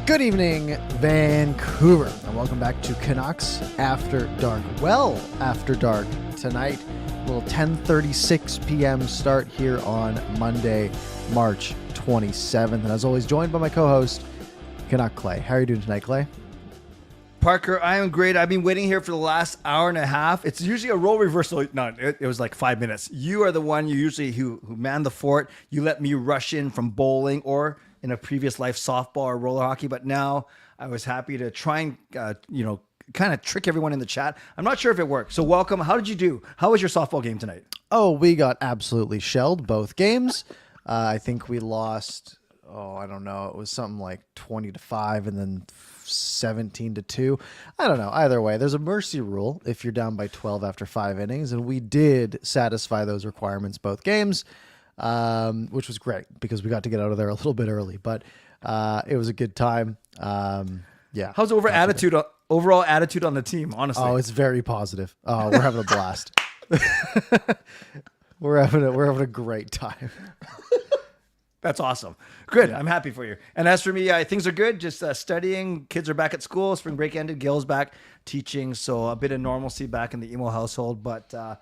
Good evening, Vancouver, and welcome back to Canucks After Dark. Well, after dark tonight, a little 10:36 p.m. start here on Monday, March 27th. And as always, joined by my co-host, Canuck Clay. How are you doing tonight, Clay? Parker, I am great. I've been waiting here for the last hour and a half. It's usually a role reversal. No, it was like 5 minutes. You are the one who man the fort. You let me rush in from bowling or in a previous life softball or roller hockey. But now I was happy to try and, kind of trick everyone in the chat. I'm not sure if it worked. So welcome. How did you do? How was your softball game tonight? Oh, we got absolutely shelled both games. I think we lost, I don't know. It was something like 20-5 and then 17-2. I don't know. Either way, there's a mercy rule if you're down by 12 after 5 innings, and we did satisfy those requirements both games, which was great because we got to get out of there a little bit early. But it was a good time. Yeah. How's overall attitude on the team? Honestly, oh, it's very positive. Oh, we're having a blast. we're having a great time. That's awesome. Good. Yeah. I'm happy for you. And as for me, things are good. Just studying. Kids are back at school. Spring break ended. Gail's back teaching. So a bit of normalcy back in the emo household. But I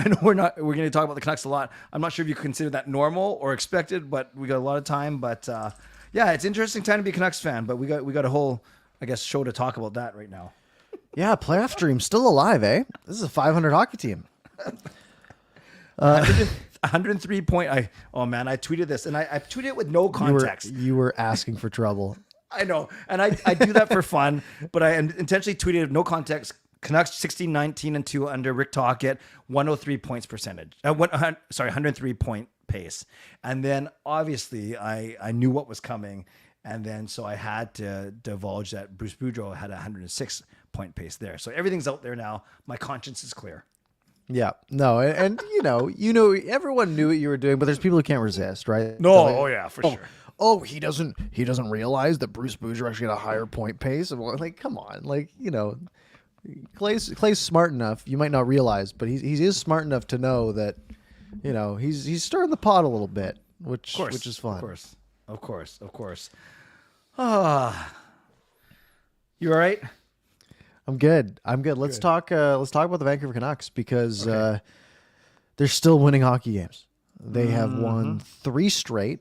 know we're going to talk about the Canucks a lot. I'm not sure if you consider that normal or expected, but we got a lot of time. But yeah, it's an interesting time to be a Canucks fan. But we got a whole, I guess, show to talk about that right now. Yeah, playoff dream still alive, eh? This is a 500 hockey team. 103 point. I tweeted this and I tweeted it with no context. You were asking for trouble. I know. And I do that for fun, but I intentionally tweeted no context. Canucks 16-19-2 under Rick Tocchet, 103 points percentage. 103 point pace. And then obviously I knew what was coming. And then so I had to divulge that Bruce Boudreau had a 106 point pace there. So everything's out there now. My conscience is clear. Yeah, no, and you know, everyone knew what you were doing, but there's people who can't resist, right? No, like, for sure. Oh, he doesn't realize that Bruce Boudreau actually had a higher point pace. Like, come on, Clay's smart enough. You might not realize, but he is smart enough to know that, he's stirring the pot a little bit, which is fun. Of course. You all right? I'm good. Let's talk about the Vancouver Canucks because they're still winning hockey games. They have won 3 straight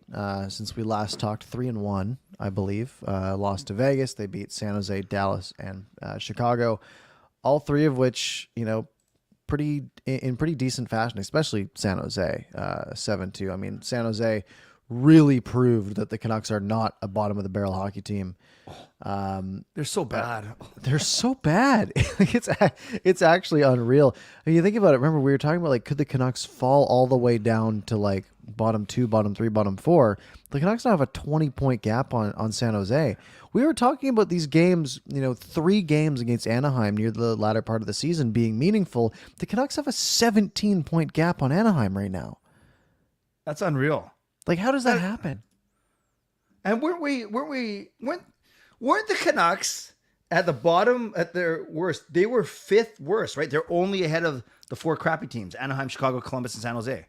since we last talked. 3-1, I believe. Lost to Vegas. They beat San Jose, Dallas, and Chicago. All 3 of which, in pretty decent fashion, especially San Jose, 7-2. I mean, San Jose really proved that the Canucks are not a bottom of the barrel hockey team. They're so bad. They're so bad. It's actually unreal. And you think about it. Remember, we were talking about could the Canucks fall all the way down to bottom 2, bottom 3, bottom 4? The Canucks now have a 20-point gap on San Jose. We were talking about these games, 3 games against Anaheim near the latter part of the season being meaningful. The Canucks have a 17-point gap on Anaheim right now. That's unreal. How does that happen? And weren't the Canucks at the bottom at their worst? They were 5th worst, right? They're only ahead of the 4 crappy teams: Anaheim, Chicago, Columbus, and San Jose.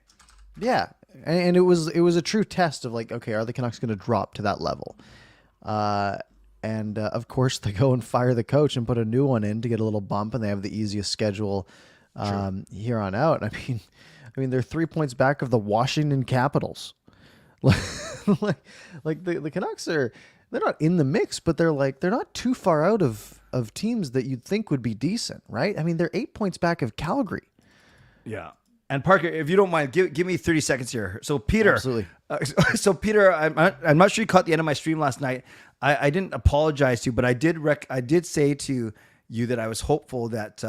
Yeah, and it was a true test of okay, are the Canucks going to drop to that level? And of course they go and fire the coach and put a new one in to get a little bump, and they have the easiest schedule here on out. I mean they're 3 points back of the Washington Capitals. The Canucks they're not in the mix, but they're not too far out of teams that you'd think would be decent, right? I mean, they're 8 points back of Calgary. Yeah. And Parker, if you don't mind, give me 30 seconds here. So Peter, absolutely. Peter, I'm not sure you caught the end of my stream last night. I didn't apologize to you, but I did say to you that I was hopeful that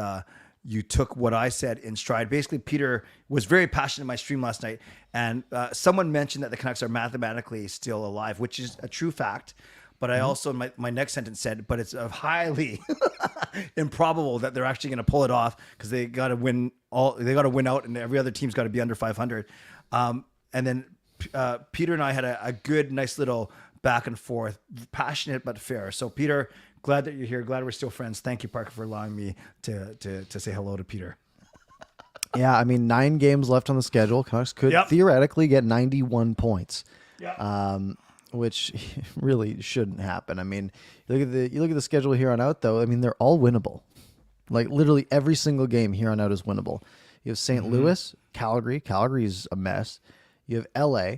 you took what I said in stride. Basically, Peter was very passionate in my stream last night, and someone mentioned that the Canucks are mathematically still alive, which is a true fact. But I also, my next sentence said, but it's highly improbable that they're actually going to pull it off because they got to win they got to win out, and every other team's got to be under 500. And then Peter and I had a good, nice little back and forth, passionate but fair. So Peter, glad that you're here. Glad we're still friends. Thank you, Parker, for allowing me to say hello to Peter. Yeah, I mean, 9 games left on the schedule. Canucks could theoretically get 91 points. Yep. which really shouldn't happen. I mean, you look at the schedule here on out, though. I mean, they're all winnable. Like literally every single game here on out is winnable. You have St. Louis, Calgary. Calgary's a mess. You have LA,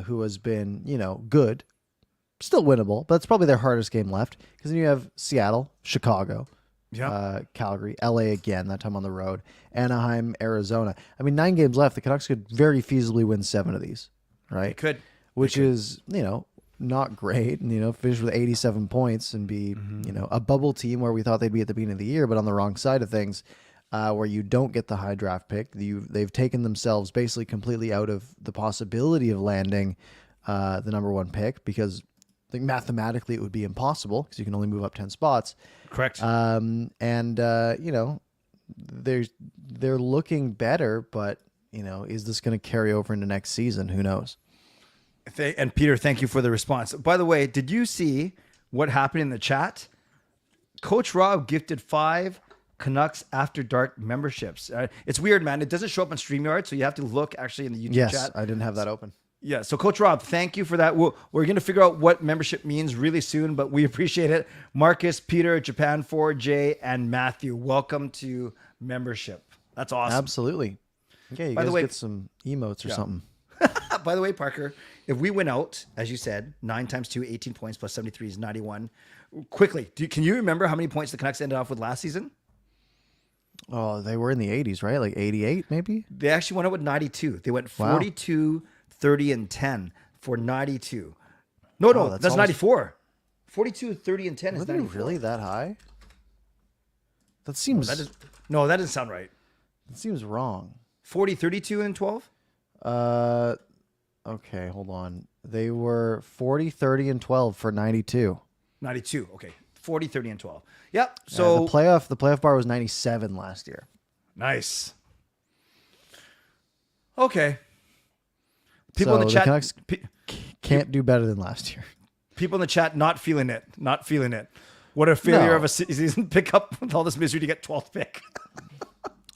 who has been, good, still winnable, but it's probably their hardest game left. Because then you have Seattle, Chicago, Calgary, LA again, that time on the road, Anaheim, Arizona. I mean, 9 games left. The Canucks could very feasibly win 7 of these, right? They could. Which is, not great. And, finish with 87 points and be, a bubble team where we thought they'd be at the beginning of the year, but on the wrong side of things. Where you don't get the high draft pick. They've taken themselves basically completely out of the possibility of landing the number 1 pick because I think mathematically it would be impossible because you can only move up 10 spots. Correct. They're looking better, but is this going to carry over into next season? Who knows? And Peter, thank you for the response. By the way, did you see what happened in the chat? Coach Rob gifted 5 Canucks After Dark memberships. It's weird, man. It doesn't show up on StreamYard, so you have to look actually in the YouTube chat. Yes, I didn't have that open. Yeah, so Coach Rob, thank you for that. We're going to figure out what membership means really soon, but we appreciate it. Marcus, Peter, Japan 4J, and Matthew, welcome to membership. That's awesome. Absolutely. Okay, you guys get some emotes or something. By the way, Parker, if we win out, as you said, 9 times 2, 18 points plus 73 is 91. Quickly, can you remember how many points the Canucks ended off with last season? Oh, they were in the 80s, right? Like 88, maybe? They actually went out with 92. They went 42, 30, and 10 for 92. No, that's 94. 42, 30, and 10 is 94. Really that high? That seems... that doesn't sound right. That seems wrong. 40, 32, and 12? Okay, hold on. They were 40, 30, and 12 for 92. 92, okay. 40, 30, and 12. Yep. So the playoff bar was 97 last year. Nice. Okay. People in the chat Canucks can't do better than last year. People in the chat not feeling it. What a failure of a season pickup with all this misery to get 12th pick.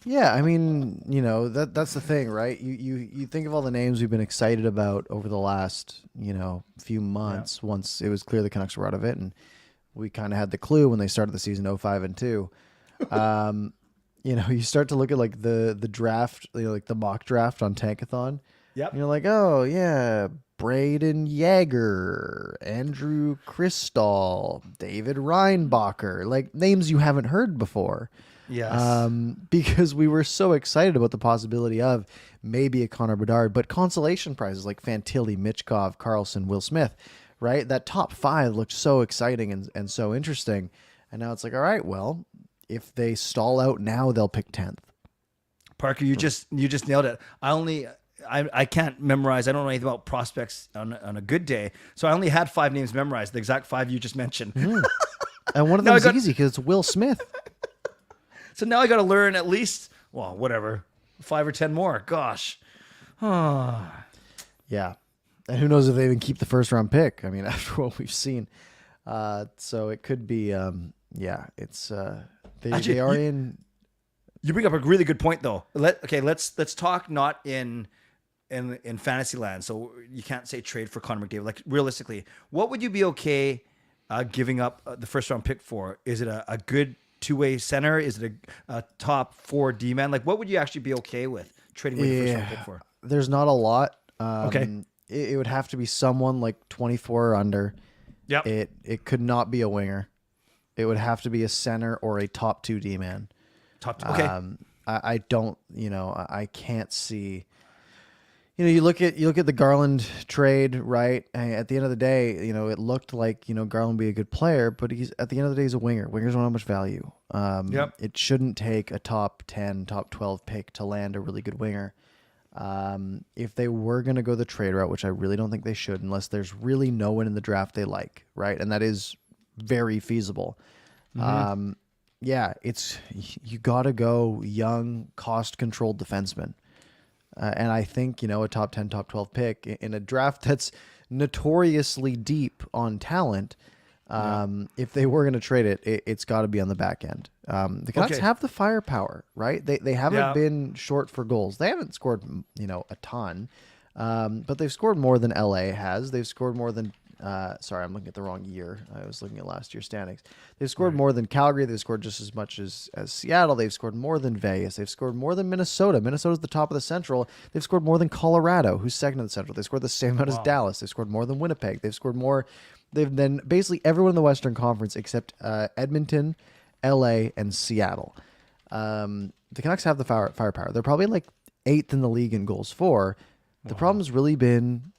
Yeah, I mean, that's the thing, right? You think of all the names we've been excited about over the last, few months once it was clear the Canucks were out of it, and we kind of had the clue when they started the season 05-2. You start to look at like the draft, like the mock draft on Tankathon. Yep. And you're like, oh yeah, Braden Yeager, Andrew Cristall, David Reinbacher, like names you haven't heard before. Yes. Because we were so excited about the possibility of maybe a Connor Bedard, but consolation prizes like Fantilli, Michkov, Carlson, Will Smith, right? That top 5 looked so exciting and so interesting. And now it's like, all right, well, if they stall out now, they'll pick 10th. Parker, you just nailed it. I can't memorize. I don't know anything about prospects on a good day. So I only had 5 names memorized, the exact 5 you just mentioned. And one of them is easy because it's Will Smith. So now I got to learn at least, 5 or 10 more. Gosh. Yeah. And who knows if they even keep the first round pick. I mean, after what we've seen. So it could be, it's, they are in. You bring up a really good point though. Let's talk not in fantasy land. So you can't say trade for Connor McDavid. Like realistically, what would you be okay giving up the first round pick for? Is it a good 2-way center? Is it a top 4 D-man? Like what would you actually be okay with trading away the first round pick for? There's not a lot. Okay. It would have to be someone like 24 or under. Yep. It could not be a winger. It would have to be a center or a top 2 D-man. Top 2. Okay. I don't, I can't see. You look at the Garland trade, right? At the end of the day, it looked like Garland would be a good player, but he's at the end of the day he's a winger. Wingers don't have much value. It shouldn't take a top 10, top 12 pick to land a really good winger. If they were going to go the trade route, which I really don't think they should, unless there's really no one in the draft they like, right? And that is very feasible. Mm-hmm. You got to go young, cost-controlled defenseman. And I think, a top 10, top 12 pick in a draft that's notoriously deep on talent, if they were going to trade it, it's got to be on the back end. The Canucks have the firepower, right? They haven't been short for goals. They haven't scored, a ton. But they've scored more than LA has. They've scored more than. Sorry, I'm looking at the wrong year. I was looking at last year's standings. They've scored more than Calgary. They've scored just as much as Seattle. They've scored more than Vegas. They've scored more than Minnesota. Minnesota's the top of the Central. They've scored more than Colorado, who's second in the Central. They scored the same amount as Dallas. They've scored more than Winnipeg. They've scored more. They've then basically everyone in the Western Conference except Edmonton, LA, and Seattle. The Canucks have the firepower. They're probably like 8th in the league in goals for. The problem's really been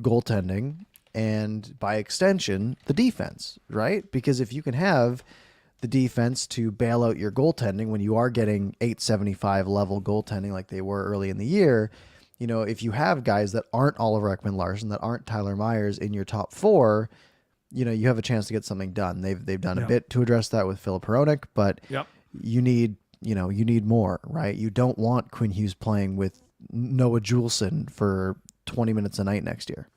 goaltending and, by extension, the defense, right? Because if you can have the defense to bail out your goaltending when you are getting 875 level goaltending like they were early in the year, if you have guys that aren't Oliver Ekman-Larsson, that aren't Tyler Myers in your top 4, you have a chance to get something done. They've done a bit to address that with Filip Hronek, but you need more, right? You don't want Quinn Hughes playing with Noah Juleson for 20 minutes a night next year.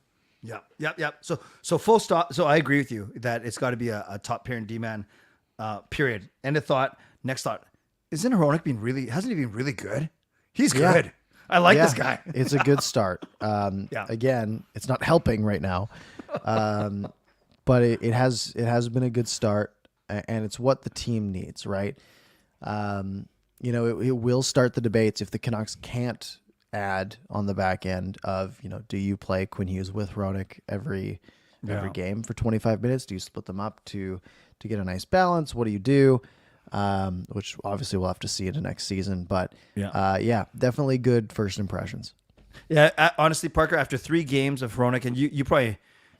Yeah. So full stop. So I agree with you that it's got to be a top pair and D-man, period. End of thought. Next thought. Hasn't he been really good? He's good. I like this guy. It's a good start. Again, it's not helping right now. But it has been a good start, and it's what the team needs, right? It will start the debates if the Canucks can't add on the back end of, do you play Quinn Hughes with Hronek every game for 25 minutes? Do you split them up to get a nice balance? What do you do? Which obviously we'll have to see into next season, but definitely good first impressions. Yeah, honestly, Parker, after 3 games of Hronek, and you probably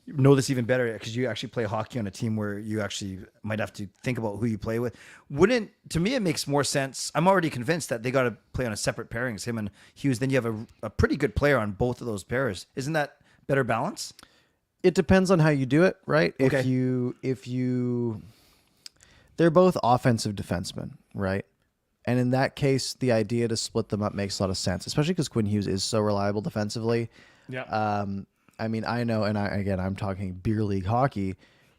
know this even better because you actually play hockey on a team where you actually might have to think about who you play with. To me, it makes more sense. I'm already convinced that they got to play on a separate pairings, him and Hughes. Then you have a pretty good player on both of those pairs. Isn't that better balance? It depends on how you do it, right? Okay. If you, they're both offensive defensemen, right? And in that case, the idea to split them up makes a lot of sense, especially because Quinn Hughes is so reliable defensively. Yeah. I know, and I'm talking beer league hockey,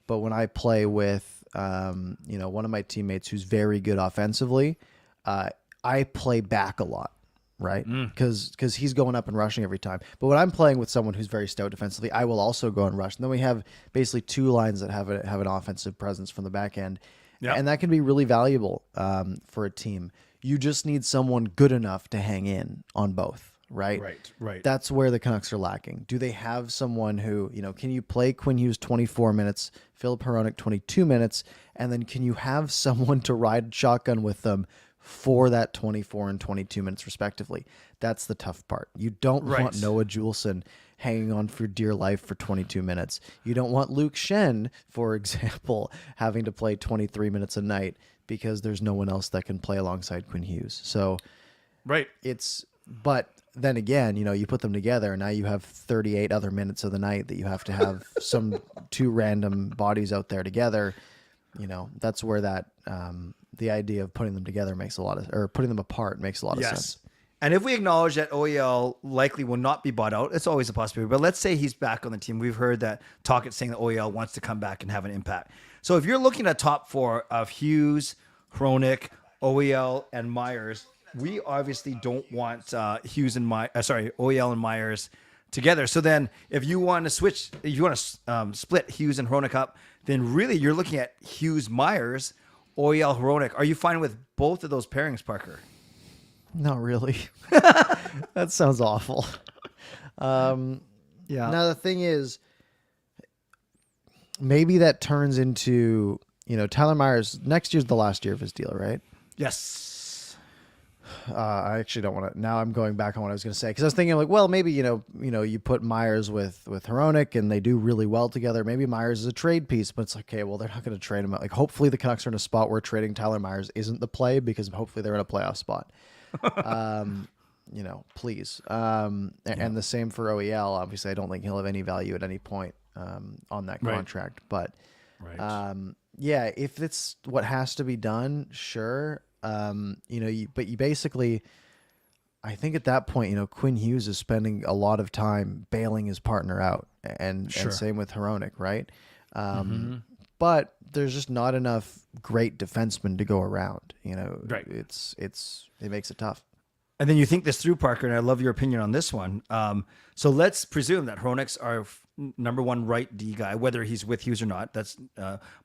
but when I play with, one of my teammates who's very good offensively, I play back a lot, right? Because he's going up and rushing every time. But when I'm playing with someone who's very stout defensively, I will also go and rush. And then we have basically 2 lines that have an offensive presence from the back end, and that can be really valuable for a team. You just need someone good enough to hang in on both. Right. That's where the Canucks are lacking. Do they have someone who, can you play Quinn Hughes 24 minutes, Filip Hronek 22 minutes, and then can you have someone to ride shotgun with them for that 24 and 22 minutes respectively? That's the tough part. You don't want Noah Juleson hanging on for dear life for 22 minutes. You don't want Luke Shen, for example, having to play 23 minutes a night because there's no one else that can play alongside Quinn Hughes. So but then again, you put them together and now you have 38 other minutes of the night that you have to have some 2 random bodies out there together. That's where that, the idea of putting them together putting them apart makes a lot of sense. And if we acknowledge that OEL likely will not be bought out, it's always a possibility. But let's say he's back on the team. We've heard that Talkett saying that OEL wants to come back and have an impact. So if you're looking at top 4 of Hughes, Hronek, OEL, and Myers, we obviously don't want OEL and Myers together. So then if you want to split Hughes and Hronek up, then really you're looking at Hughes, Myers, OEL, Hronek. Are you fine with both of those pairings, Parker? Not really. That sounds awful. Now the thing is, maybe that turns into, Tyler Myers, next year's the last year of his deal, right? Yes. I actually don't want to. Now I'm going back on what I was going to say because I was thinking maybe you put Myers with Hronek and they do really well together. Maybe Myers is a trade piece, but it's like, okay, well they're not going to trade him out. Like hopefully the Canucks are in a spot where trading Tyler Myers isn't the play because hopefully they're in a playoff spot. Please. And the same for OEL. Obviously, I don't think he'll have any value at any point on that contract. But if it's what has to be done, sure. But you basically, I think at that point, Quinn Hughes is spending a lot of time bailing his partner out, and same with Hronek, right? But there's just not enough great defensemen to go around. It makes it tough. And then you think this through, Parker, and I love your opinion on this one. So let's presume that Hronek's our number one right D guy, whether he's with Hughes or not. That's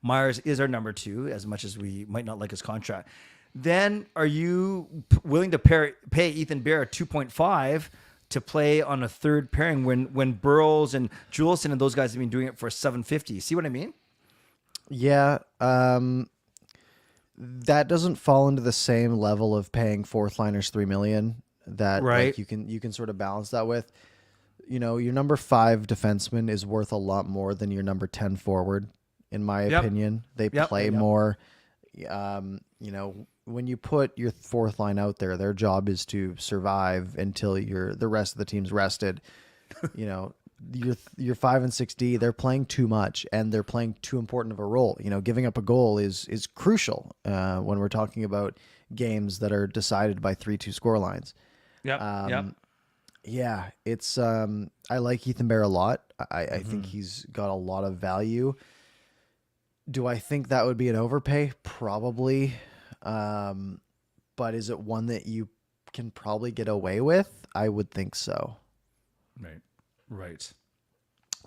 Myers is our number two, as much as we might not like his contract. Then are you willing to pay Ethan Bear 2.5 to play on a third pairing when Burrows and Juleson and those guys have been doing it for 750? See what I mean? Yeah. That doesn't fall into the same level of paying fourth liners $3 million that Right. like, you can sort of balance that with. You know, your number 5 defenseman is worth a lot more than your number 10 forward, in my opinion. They play more. You know, when you put your fourth line out there, their job is to survive until the rest of the team's rested. You know, your 5 and 6D, they're playing too much and they're playing too important of a role. You know, giving up a goal is crucial when we're talking about games that are decided by 3-2 score lines. Yeah, it's I like Ethan Bear a lot. I think he's got a lot of value. Do I think that would be an overpay? Probably. But is it one that you can probably get away with? I would think so. Right.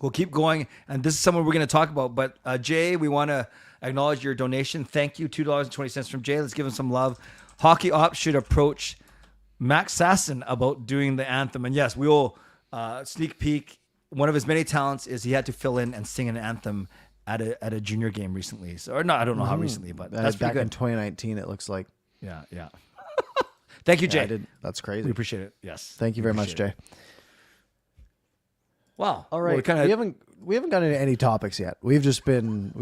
We'll keep going, and this is someone we're going to talk about. But Jay, we want to acknowledge your donation. Thank you, $2.20 from Jay. Let's give him some love. Hockey Ops should approach Max Sasson about doing the anthem, and yes, we will sneak peek. One of his many talents is he had to fill in and sing an anthem at a junior game recently. So, or no, I don't know how recently, but that's back pretty in good. 2019. It looks like. Yeah. Thank you, Jay. That's crazy. We appreciate it. Yes. Thank you very much, Jay. Wow. All right. We haven't got into any topics yet. We've just been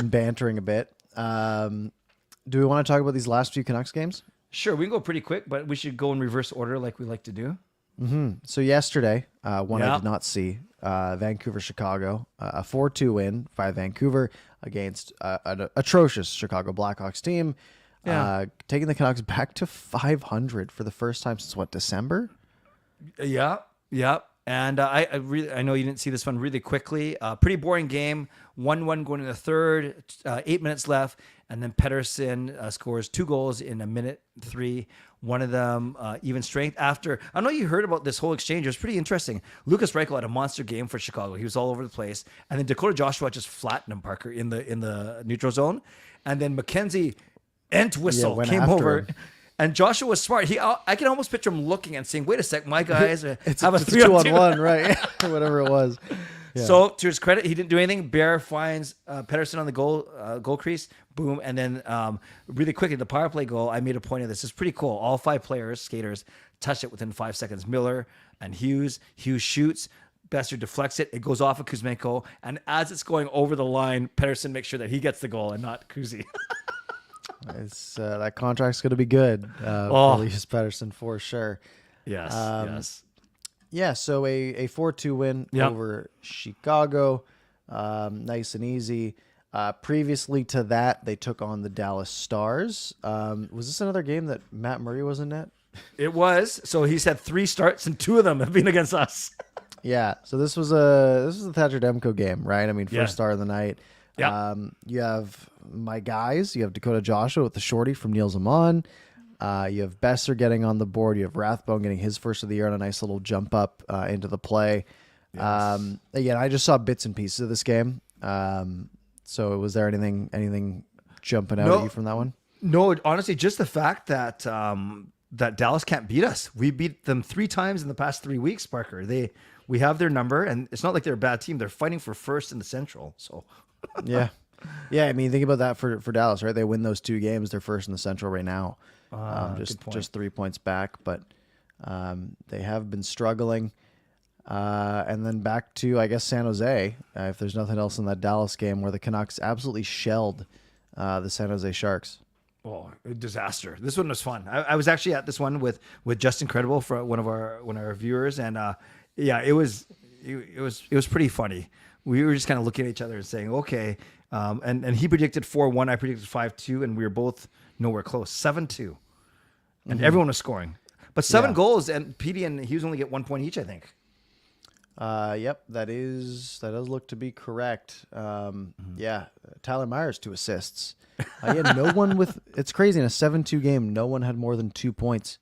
bantering a bit. Do we want to talk about these last few Canucks games? Sure, we can go pretty quick, but we should go in reverse order like we like to do. So yesterday, one I did not see, Vancouver, Chicago, a 4-2 win by Vancouver against an atrocious Chicago Blackhawks team, taking the Canucks back to 500 for the first time since December? Yeah. And I know you didn't see this one really quickly. Pretty boring game. 1-1 going in the third, 8 minutes left. And then Pettersson scores 2 goals in a minute 3. One of them even strength after. I know you heard about this whole exchange. It was pretty interesting. Lucas Reichel had a monster game for Chicago. He was all over the place. And then Dakota Joshua just flattened him, Parker, in the neutral zone. And then Mackenzie Entwistle came over. Him. And Joshua was smart. I can almost picture him looking and saying, wait a sec, my guys have a 2-on-1, right? Whatever it was. Yeah. So to his credit, he didn't do anything. Bear finds Pettersson on the goal crease. Boom. And then really quickly, the power play goal, I made a point of this. It's pretty cool. All 5 skaters, touched it within 5 seconds. Miller and Hughes. Hughes shoots. Besser deflects it. It goes off of Kuzmenko. And as it's going over the line, Pettersson makes sure that he gets the goal and not Kuzi. It's that contract's going to be good for Elias Pettersson for sure. Yes. Yeah, so a 4-2 win over Chicago, nice and easy. Previously to that, they took on the Dallas Stars. Was this another game that Matt Murray was in net? It was. So he's had 3 starts, and 2 of them have been against us. Yeah, so this was the Thatcher Demko game, right? I mean, first start of the night. Yeah. You have my guys. You have Dakota Joshua with the shorty from Neil Zaman. You have Besser getting on the board. You have Rathbone getting his first of the year on a nice little jump up into the play. Yes. Again, I just saw bits and pieces of this game. So was there anything jumping out at you from that one? No, honestly, just the fact that that Dallas can't beat us. We beat them 3 times in the past 3 weeks, Parker. We have their number, and it's not like they're a bad team. They're fighting for first in the Central. So yeah. I mean, think about that for Dallas, right? They win those 2 games. They're first in the Central right now. Just 3 points back, but they have been struggling. And then back to, I guess, San Jose, if there's nothing else in that Dallas game, where the Canucks absolutely shelled the San Jose Sharks. Oh, a disaster. This one was fun. I was actually at this one with Justin Credible for one of our viewers, and it was pretty funny. We were just kind of looking at each other and saying, okay, and he predicted 4-1, I predicted 5-2, and we were both nowhere close. 7-2, and everyone was scoring, but 7 goals, and Petey and Hughes only get 1 point each, I think. Yep, that does look to be correct. Yeah, Tyler Myers 2 assists. No one it's crazy in a 7-2 game. No one had more than 2 points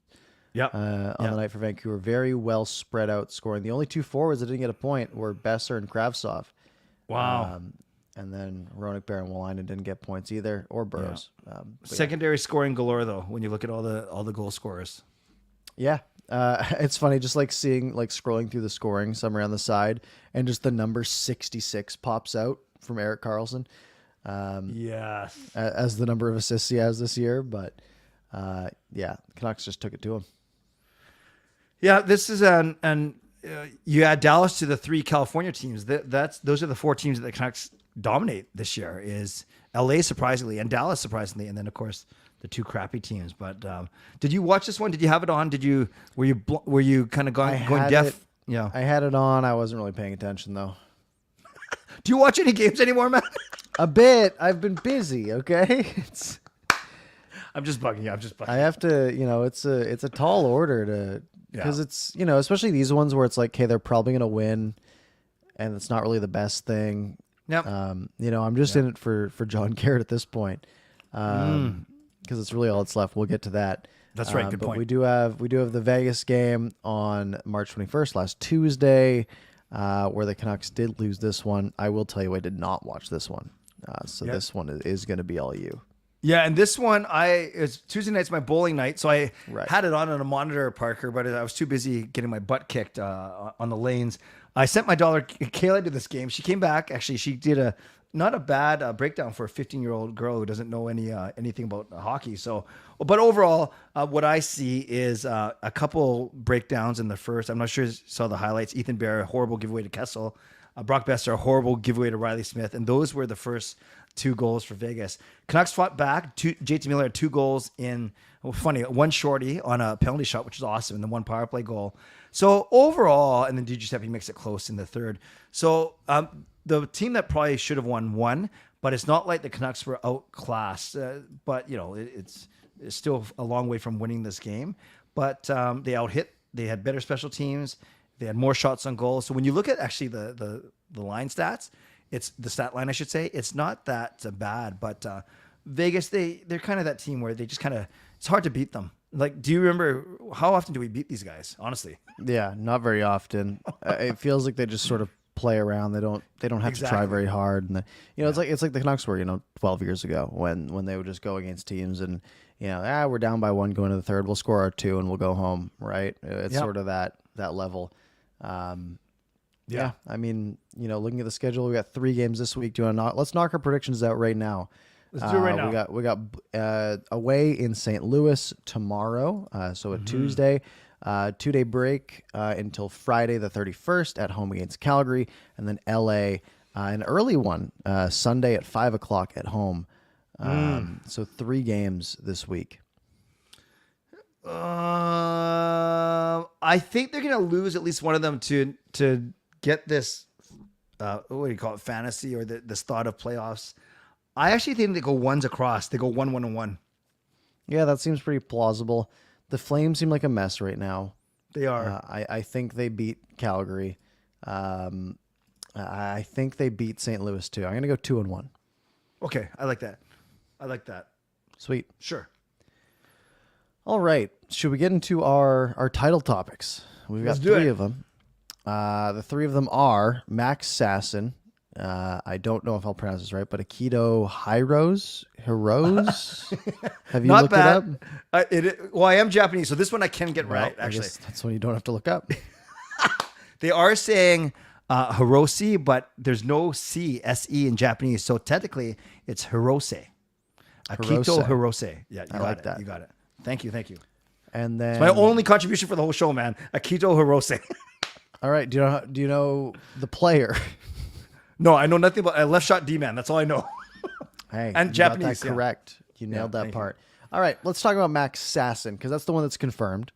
on the night for Vancouver. Very well spread out scoring. The only two forwards that didn't get a point were Besser and Kravtsov. Wow. And then Roenick, Bear, and Wolainen didn't get points either, or Burrows. Secondary scoring galore, though, when you look at all the goal scorers. Yeah. It's funny, just like seeing, like scrolling through the scoring somewhere on the side, and just the number 66 pops out from Erik Karlsson. Yes. As the number of assists he has this year. But Canucks just took it to him. Yeah, this is you add Dallas to the three California teams. Those are the four teams that the Canucks dominate this year. Is LA surprisingly and Dallas surprisingly, and then of course the two crappy teams. But did you watch this one? Did you have it on? Were you kind of going deaf? Yeah, I had it on. I wasn't really paying attention though. Do you watch any games anymore, man? A bit. I've been busy. Okay, I'm just bugging you. I have to. It's a tall order to. Because it's, especially these ones where it's like, hey, they're probably going to win and it's not really the best thing. Yep. I'm just in it for John Garrett at this point. Because it's really all that's left. We'll get to that. That's right. Good but point. We do have the Vegas game on March 21st, last Tuesday, where the Canucks did lose this one. I will tell you, I did not watch this one. This one is going to be all you. Yeah, and this one, it's Tuesday night's my bowling night, so I had it on a monitor, Parker, but I was too busy getting my butt kicked on the lanes. I sent my daughter Kayla to this game. She came back. Actually, she did not a bad breakdown for a 15-year-old girl who doesn't know anything about hockey. So, but overall, what I see is a couple breakdowns in the first. I'm not sure you saw the highlights. Ethan Bear, a horrible giveaway to Kessel. Brock Besser, a horrible giveaway to Riley Smith, and those were the first two goals for Vegas. Canucks fought back. JT Miller had two goals in, one shorty on a penalty shot, which is awesome, and then one power play goal. So overall, and then DiGiuseppe makes it close in the third. So the team that probably should have won, but it's not like the Canucks were outclassed. But it's still a long way from winning this game. But they outhit. They had better special teams. They had more shots on goal. So when you look at actually the line stats, it's the stat line, I should say, it's not that bad. But Vegas, they're kind of that team where they just kind of, it's hard to beat them. Like, do you remember how often do we beat these guys? Honestly, yeah, not very often. It feels like they just sort of play around. They don't have to try very hard. And it's like the Canucks were 12 years ago when they would just go against teams and we're down by one going to the third. We'll score our two and we'll go home. Right? It's sort of that level. I mean, looking at the schedule, we got 3 games this week. Let's knock our predictions out right now. Let's do it right now. We got away in St. Louis tomorrow, so a Tuesday, 2-day break until Friday the 31st at home against Calgary, and then LA, an early one, Sunday at 5:00 at home. So 3 games this week. I think they're going to lose at least one of them to get this, what do you call it, fantasy or this thought of playoffs. I actually think they go ones across. They go 1-1-1. Yeah, that seems pretty plausible. The Flames seem like a mess right now. They are. I think they beat Calgary. I think they beat St. Louis too. I'm going to go 2-1. Okay, I like that. Sweet. Sure. All right. Should we get into our title topics? We've got 3 of them. The 3 of them are Max Sasson. I don't know if I'll pronounce this right, but Akito Hirose. Have you Not looked bad. it up? Well, I am Japanese, so this one I can get right, I actually. guess that's one you don't have to look up. They are saying Hirose, but there's no C, S-E in Japanese, so technically it's Hirose. Akito Hirose. Yeah, I like that. You got it. Thank you. And then It's my only contribution for the whole show, man. Akito Hirose. All right. Do you know the player? No, I know nothing about a left shot D-man. That's all I know. Hey, and you Japanese. got that correct. You nailed that part. You. All right. Let's talk about Max Sasson because that's the one that's confirmed.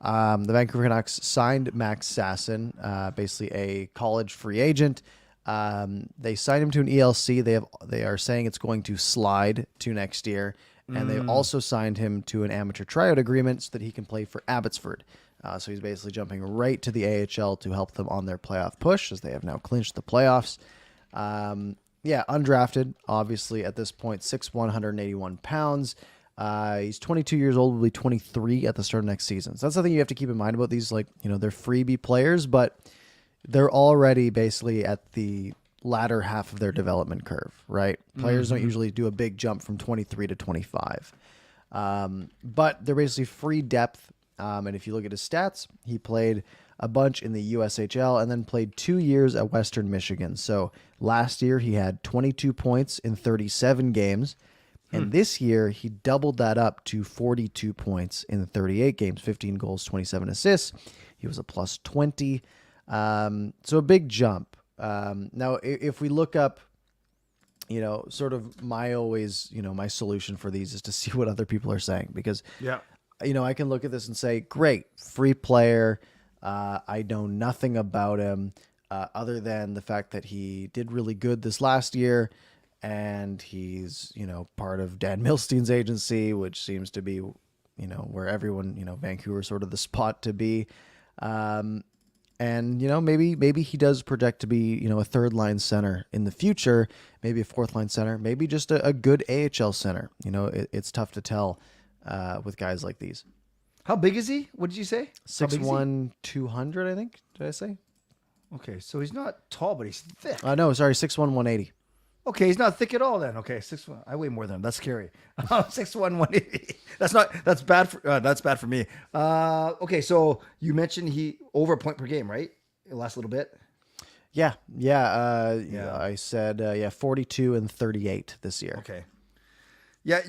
The Vancouver Canucks signed Max Sasson, basically a college free agent. They signed him to an ELC. They are saying it's going to slide to next year. And they also signed him to an amateur tryout agreement so that he can play for Abbotsford. So he's basically jumping right to the AHL to help them on their playoff push as they have now clinched the playoffs. Undrafted, obviously, at this point, 6'1", 181 pounds. He's 22 years old, will be 23 at the start of next season. So that's something you have to keep in mind about these, like, they're freebie players, but they're already basically at the latter half of their development curve, right? Players don't usually do a big jump from 23 to 25. But they're basically free depth. And if you look at his stats, he played a bunch in the USHL and then played 2 years at Western Michigan. So last year he had 22 points in 37 games. And this year he doubled that up to 42 points in 38 games, 15 goals, 27 assists. He was a plus 20. So a big jump. Now, if we look up, sort of my solution for these is to see what other people are saying, because, I can look at this and say, great, free player. I know nothing about him other than the fact that he did really good this last year, and he's, part of Dan Milstein's agency, which seems to be, where everyone, Vancouver's sort of the spot to be. And, maybe he does project to be, a third line center in the future, maybe a fourth line center, maybe just a good AHL center. It's tough to tell with guys like these. How big is he? What did you say? 6'1", 200, I think. Did I say? Okay, so he's not tall, but he's thick. No, sorry, 6'1", 180. Okay, he's not thick at all then. Okay, 6'1". I weigh more than him. That's scary. 6'1", 180. That's bad for me. Okay, so you mentioned he over a point per game, right? The last little bit. Yeah. I said 42 and 38 this year. Okay. Yeah,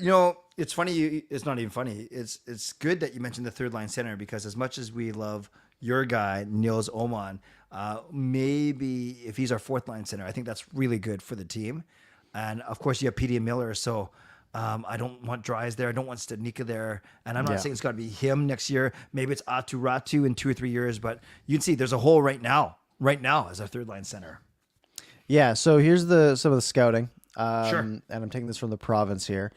it's funny. It's not even funny. It's good that you mentioned the third line center, because as much as we love your guy Nils Oman, maybe if he's our fourth line center, I think that's really good for the team. And of course, you have PD and Miller, so I don't want Dries there. I don't want Stadnicka there. And I'm not saying it's got to be him next year. Maybe it's Atu Ratu in 2 or 3 years. But you'd see there's a hole right now as our third line center. Yeah. So here's some of the scouting. Sure. And I'm taking this from the province here.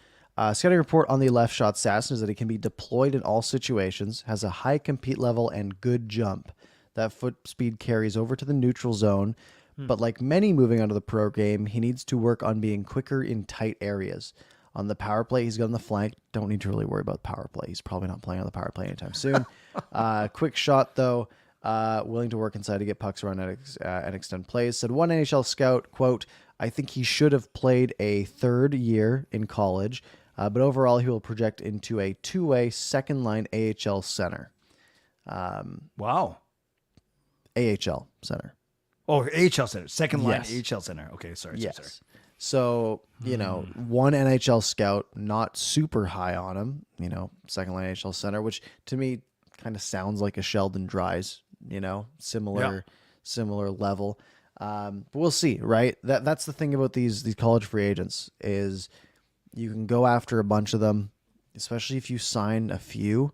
Scouting report on the left shot Sasson is that he can be deployed in all situations, has a high compete level and good jump. That foot speed carries over to the neutral zone. But like many moving onto the pro game, he needs to work on being quicker in tight areas. On the power play, he's good on the flank. Don't need to really worry about power play. He's probably not playing on the power play anytime soon. Quick shot, though. Willing to work inside to get pucks around and extend plays. Said one NHL scout, quote, I think he should have played a third year in college, but overall he will project into a two-way second-line AHL center. Wow. AHL center. Oh, AHL center. Second line Yes. AHL center. Okay, sorry. Yes. So, one NHL scout, not super high on him, second line AHL center, which to me kind of sounds like a Sheldon Dries, similar level. But we'll see, right? That's the thing about these college free agents is you can go after a bunch of them, especially if you sign a few,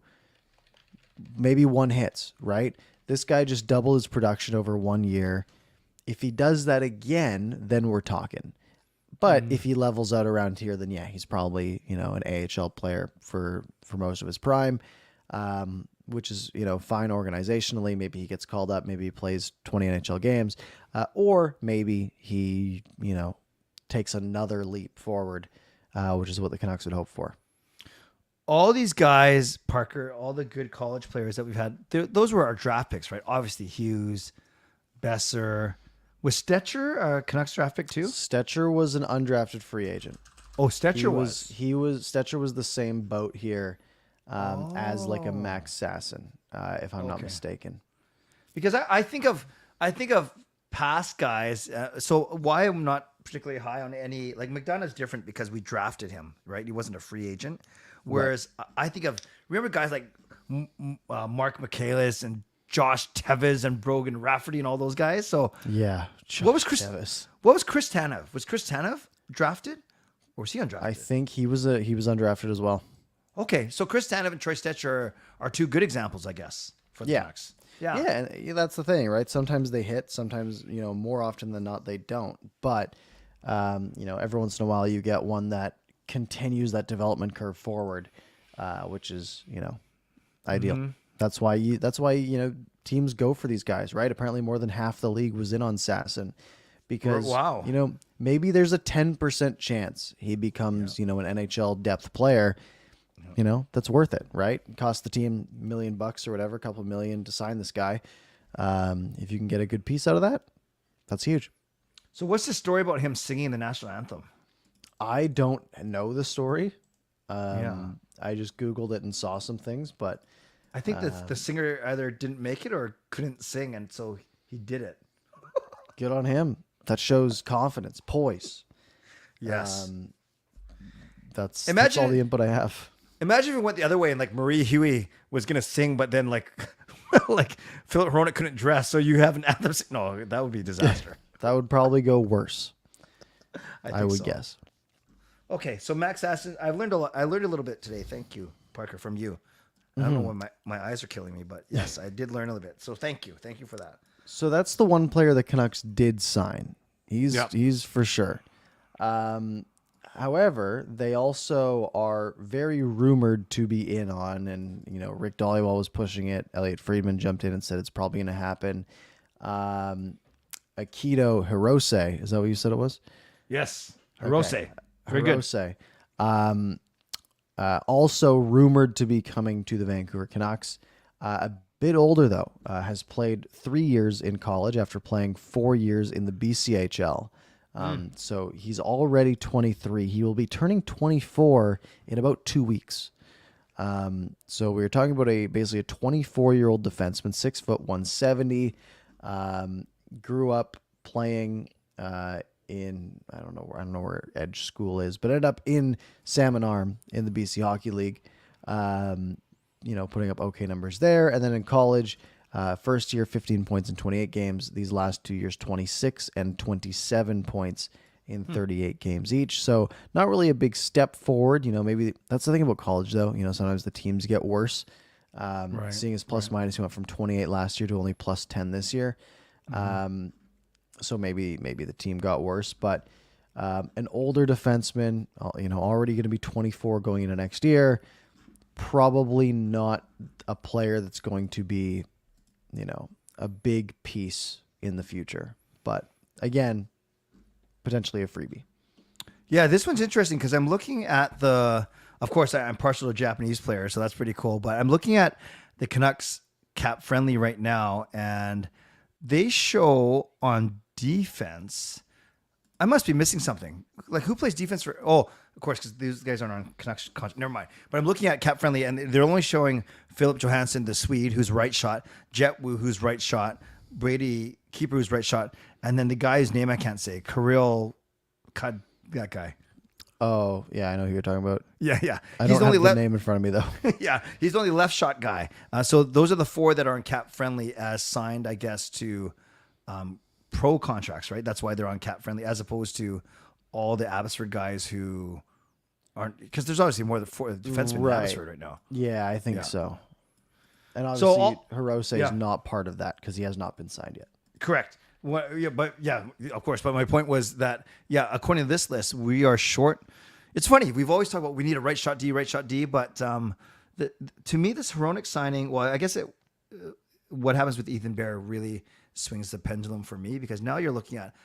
maybe one hits, right? This guy just doubled his production over 1 year. If he does that again, then we're talking. But if he levels out around here, then he's probably, an AHL player for most of his prime, which is, fine organizationally. Maybe he gets called up. Maybe he plays 20 NHL games. Or maybe he, takes another leap forward, which is what the Canucks would hope for. All these guys, Parker, all the good college players that we've had, those were our draft picks, right? Obviously, Hughes, Besser. Was Stetcher Canucks draft pick too? Stetcher was an undrafted free agent. Oh, Stetcher was. Stetcher was the same boat here as like a Max Sasson, if I'm not mistaken. Because I think of past guys. So why I'm not particularly high on any, like McDonough's different because we drafted him, right? He wasn't a free agent. Whereas I think of, remember guys like Mark Michaelis and Josh Tevez and Brogan Rafferty and all those guys. So what was Chris Tanev? Was Chris Tanev drafted, or was he undrafted? I think he was undrafted as well. Okay, so Chris Tanev and Troy Stetcher are two good examples, I guess, for the Canucks. Yeah, and that's the thing, right? Sometimes they hit, sometimes more often than not they don't. But every once in a while you get one that continues that development curve forward, which is ideal. Mm-hmm. That's why teams go for these guys, right? Apparently more than half the league was in on Sasson because maybe there's a 10% chance he becomes an NHL depth player. that's worth it, right? It cost the team $1 million or whatever, a couple million to sign this guy. If you can get a good piece out of that, that's huge. So what's the story about him singing the national anthem? I don't know the story. Yeah. I just Googled it and saw some things, but I think that the singer either didn't make it or couldn't sing, and so he did it. good on him. That shows confidence, poise. Yes. That's Imagine- all the input I have. Imagine if it went the other way and like Marie Huey was going to sing, but then like like Philip Hronek couldn't dress, so you have an anthem. No, that would be a disaster. That would probably go worse. I would so. guess. Okay, so Max Sasson, I learned a little bit today. Thank you, Parker, from you. I don't know when my eyes are killing me, but yes, I did learn a little bit. So thank you for that. So that's the one player the Canucks did sign. He's for sure. However, they also are very rumored to be in on, and Rick Dhaliwal was pushing it. Elliot Friedman jumped in and said it's probably going to happen. Akito Hirose, is that what you said it was? Yes, Hirose, Okay. very good. Hirose. Also rumored to be coming to the Vancouver Canucks. A bit older though, has played 3 years in college after playing 4 years in the BCHL. So he's already 23. He will be turning 24 in about 2 weeks. So we were talking about basically a 24-year-old defenseman, 6 foot 170. Grew up playing in I don't know where Edge School is, but ended up in Salmon Arm in the BC Hockey League. Putting up okay numbers there, and then in college. First year, 15 points in 28 games. These last 2 years, 26 and 27 points in 38 games each. So not really a big step forward. Maybe that's the thing about college, though. Sometimes the teams get worse. Seeing his plus minus, he went from 28 last year to only plus 10 this year. So maybe the team got worse. But an older defenseman, already going to be 24 going into next year. Probably not a player that's going to be a big piece in the future. But again, potentially a freebie. Yeah, this one's interesting because I'm looking at of course, I'm partial to Japanese players, so that's pretty cool. But I'm looking at the Canucks cap friendly right now, and they show on defense. I must be missing something. Like, who plays defense for? Oh, of course, because these guys aren't on Canucks. Never mind. But I'm looking at cap friendly, and they're only showing Philip Johansson, the Swede, who's right shot, Jet Wu, who's right shot, Brady Keeper, who's right shot, and then the guy's name I can't say, Kirill, that guy. Oh, yeah, I know who you're talking about. Yeah. I don't have the name in front of me, though. Yeah, he's the only left shot guy. So those are the 4 that are on cap friendly as signed, I guess, to pro contracts, right? That's why they're on cap friendly, as opposed to all the Abbotsford guys who aren't, because there's obviously more than 4 defensemen in Abbotsford right now. Yeah, I think so. And obviously, Hirose yeah. is not part of that because he has not been signed yet. Correct. Well, of course. But my point was that, according to this list, we are short. It's funny. We've always talked about we need a right shot D, but to me, this Hronek signing, well, I guess what happens with Ethan Bear really swings the pendulum for me, because now you're looking at,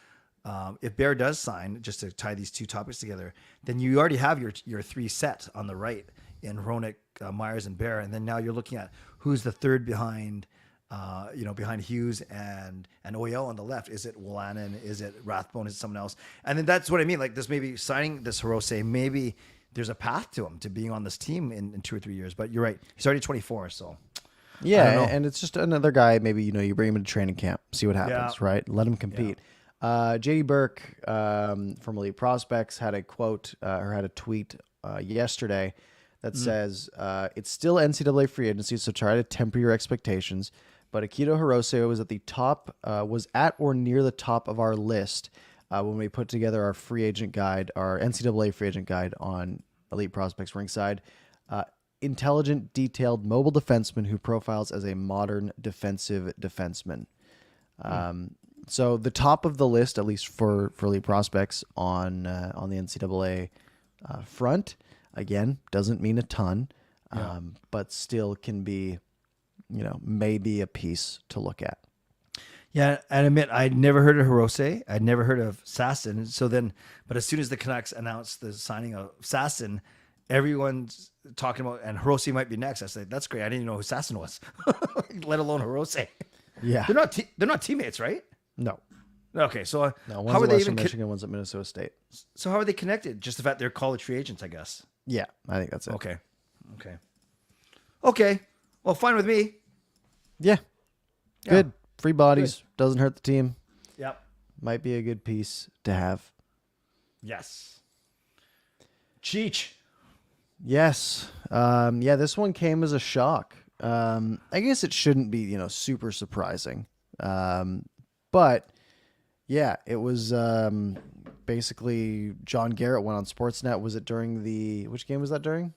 if Bear does sign, just to tie these two topics together, then you already have your 3 set on the right in Hronek, Myers, and Bear, and then now you're looking at who's the third behind Hughes and Oyel on the left. Is it Wolanin? Is it Rathbone? Is it someone else? And then that's what I mean. Like, this maybe signing this Hirose, maybe there's a path to him to being on this team in 2 or 3 years. But you're right, he's already 24, so. Yeah, and it's just another guy. Maybe you bring him into training camp, see what happens, right? Let him compete. JD Burke from Elite Prospects had a quote or had a tweet yesterday that says, "It's still NCAA free agency, so try to temper your expectations. But Akito Hirose was at the top, was at or near the top of our list when we put together our free agent guide, our NCAA free agent guide on Elite Prospects Ringside." Intelligent, detailed, mobile defenseman who profiles as a modern defensive defenseman. So the top of the list, at least for Elite Prospects on the NCAA front, again, doesn't mean a ton, but still can be, maybe a piece to look at. Yeah, I admit I'd never heard of Hirose. I'd never heard of Sasson. So then, but as soon as the Canucks announced the signing of Sasson, everyone's talking about, and Hirose might be next. I said, that's great. I didn't even know who Sasson was, let alone Hirose. Yeah. They're not teammates, right? No. Okay, so No, one's how are at they Western even? Michigan, one's at Minnesota State. So how are they connected? Just the fact they're college free agents, I guess. Yeah, I think that's it. Okay. Well, fine with me. Yeah. Good. Free bodies. Doesn't hurt the team. Yep. Might be a good piece to have. Yes. Cheech. Yes. This one came as a shock. I guess it shouldn't be, super surprising. But yeah, it was basically John Garrett went on Sportsnet. Was it during which game was that during?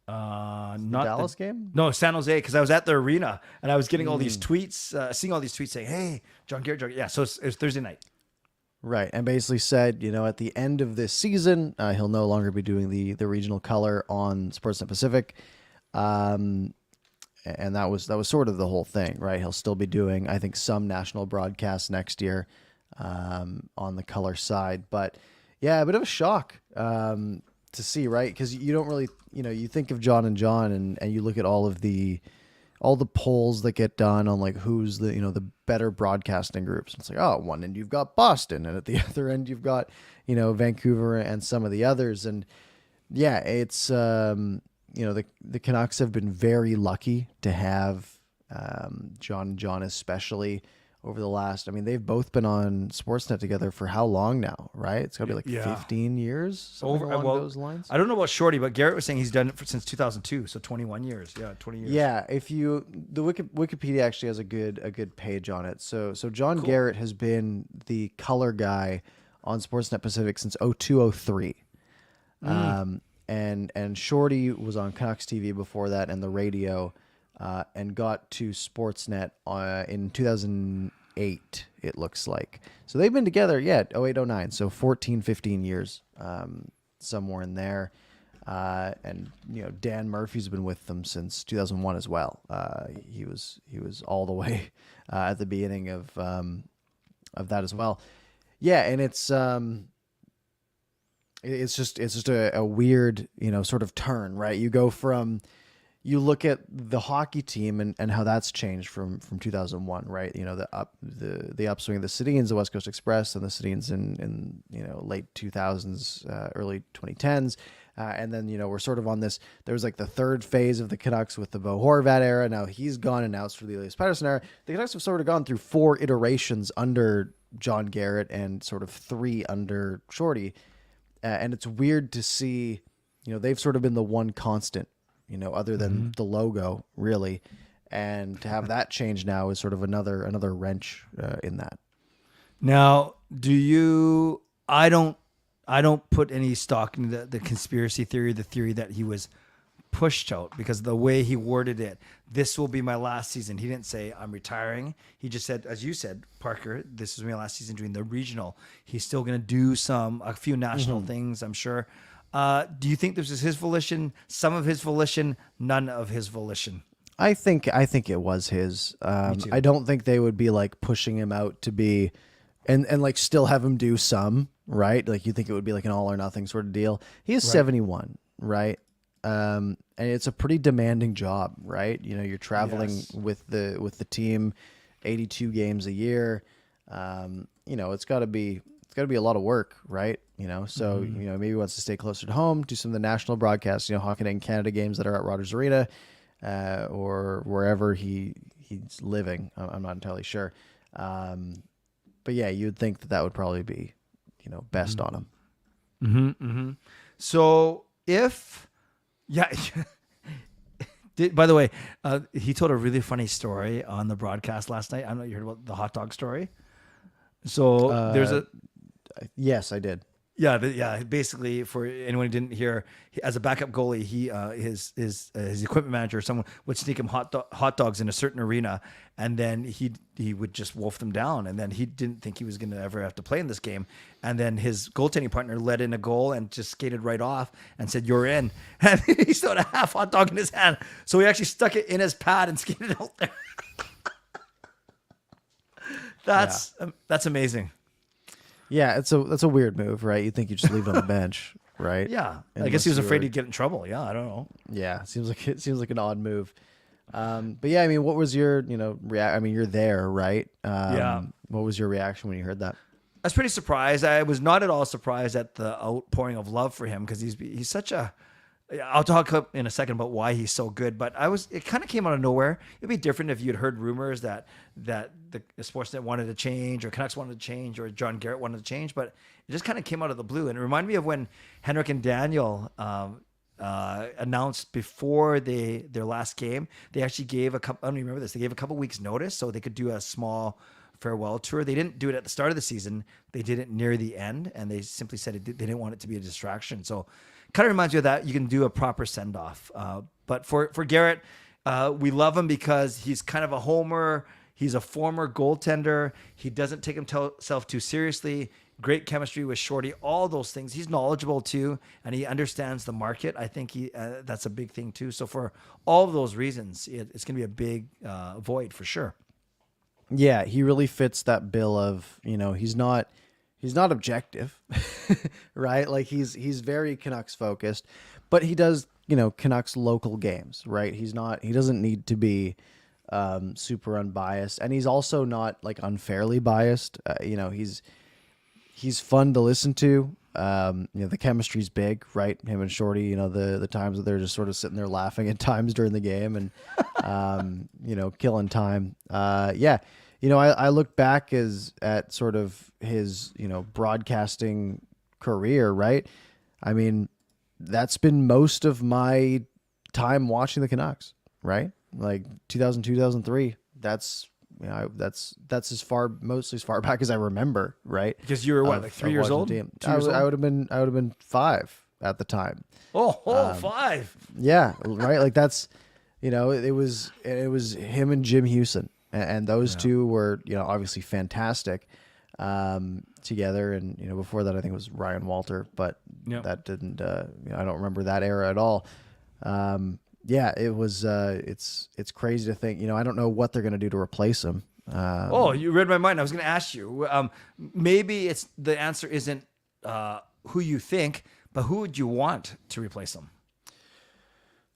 Not Dallas game? No, San Jose, because I was at the arena and I was getting all these tweets, seeing all these tweets saying, "Hey, John Garrett." Yeah, so it was Thursday night. Right, and basically said, at the end of this season, he'll no longer be doing the regional color on Sportsnet Pacific, and that was sort of the whole thing, right? He'll still be doing, I think, some national broadcasts next year on the color side, but yeah, a bit of a shock to see, right? Because you don't really, you think of John and you look at all the polls that get done on like who's the better broadcasting groups. It's like, oh, at one end you've got Boston, and at the other end you've got Vancouver and some of the others. And yeah, it's the Canucks have been very lucky to have John and John, especially over the last. I mean, they've both been on Sportsnet together for how long now, right? It's got to be like 15 years, something along those lines. I don't know about Shorty, but Garrett was saying he's done it since 2002, so 21 years. Yeah, 20 years. Yeah, if the Wikipedia actually has a good page on it. So John Garrett has been the color guy on Sportsnet Pacific since 0203. And Shorty was on Canucks TV before that and the radio, and got to Sportsnet in 2008, it looks like. So they've been together, 08, 09, so 14, 15 years, somewhere in there. And Dan Murphy's been with them since 2001 as well. He was all the way at the beginning of that as well. Yeah, and it's just a weird, sort of turn, right? You look at the hockey team and how that's changed from 2001, right? The upswing of the Sedins, the West Coast Express, and the Sedins in late 2000s, early 2010s. And then, we're sort of on this, there was like the third phase of the Canucks with the Bo Horvat era. Now he's gone, and now it's for the Elias Pettersson era. The Canucks have sort of gone through 4 iterations under John Garrett and sort of 3 under Shorty. And it's weird to see, they've sort of been the one constant, other than the logo, really. And to have that change now is sort of another wrench in that. Now, I don't put any stock in the conspiracy theory, the theory that he was pushed out, because the way he worded it, this will be my last season. He didn't say I'm retiring. He just said, as you said, Parker, this is my last season doing the regional. He's still going to do a few national things, I'm sure. Do you think this was his volition, some of his volition, none of his volition? I think it was his. I don't think they would be like pushing him out to be, and like still have him do some, right? Like you think it would be like an all or nothing sort of deal. He is 71, right? And it's a pretty demanding job, right? You're traveling with the team, 82 games a year. It's got to be a lot of work, right? So maybe he wants to stay closer to home, do some of the national broadcasts, Hockey Night in Canada games that are at Rogers Arena, or wherever he's living. I'm not entirely sure. But yeah, you'd think that would probably be, best on him. So by the way, he told a really funny story on the broadcast last night. I don't know if you heard about the hot dog story. So there's yes, I did. Yeah. Basically, for anyone who didn't hear, as a backup goalie, his equipment manager or someone would sneak him hot dogs in a certain arena, and then he would just wolf them down. And then he didn't think he was going to ever have to play in this game. And then his goaltending partner let in a goal and just skated right off and said, "You're in." And he still had a half hot dog in his hand, so he actually stuck it in his pad and skated out there. That's amazing. Yeah, that's a weird move, right? You think you just leave it on the bench, right? Yeah, I guess Unless he was you afraid were- he'd get in trouble. Yeah, I don't know. Yeah, it seems like an odd move. But yeah, I mean, what was your I mean, you're there, right? Yeah. What was your reaction when you heard that? I was pretty surprised. I was not at all surprised at the outpouring of love for him because he's such a. I'll talk in a second about why he's so good, but it kind of came out of nowhere. It'd be different if you'd heard rumors that the Sportsnet wanted to change, or Canucks wanted to change, or John Garrett wanted to change, but it just kind of came out of the blue. And it reminded me of when Henrik and Daniel announced before their last game, they actually gave I don't even remember this. They gave a couple weeks notice so they could do a small farewell tour. They didn't do it at the start of the season. They did it near the end, and they simply said they didn't want it to be a distraction. So kind of reminds you of that. You can do a proper send off. But for Garrett, we love him because he's kind of a homer. He's a former goaltender. He doesn't take himself too seriously. Great chemistry with Shorty. All those things. He's knowledgeable too, and he understands the market. I think that's a big thing too. So for all of those reasons, it's going to be a big void for sure. Yeah, he really fits that bill of, he's not objective, right? Like he's very Canucks focused, but he does, Canucks local games, right? He doesn't need to be super unbiased, and he's also not like unfairly biased. He's fun to listen to. The chemistry's big, right? Him and Shorty, the times that they're just sort of sitting there laughing at times during the game and, killing time. Yeah. I look back at sort of his, broadcasting career, right? I mean, that's been most of my time watching the Canucks, right? Like 2002, 2003. That's mostly as far back as I remember, right? Because you were what, like 3 years old? 2 years old? I would have been 5 at the time. 5. Yeah, right. Like that's, it was him and Jim Hewson, and those two were, obviously fantastic together. And before that, I think it was Ryan Walter, but that didn't. I don't remember that era at all. Yeah, it was. It's crazy to think. I don't know what they're going to do to replace him. You read my mind. I was going to ask you. Maybe the answer isn't who you think, but who would you want to replace him?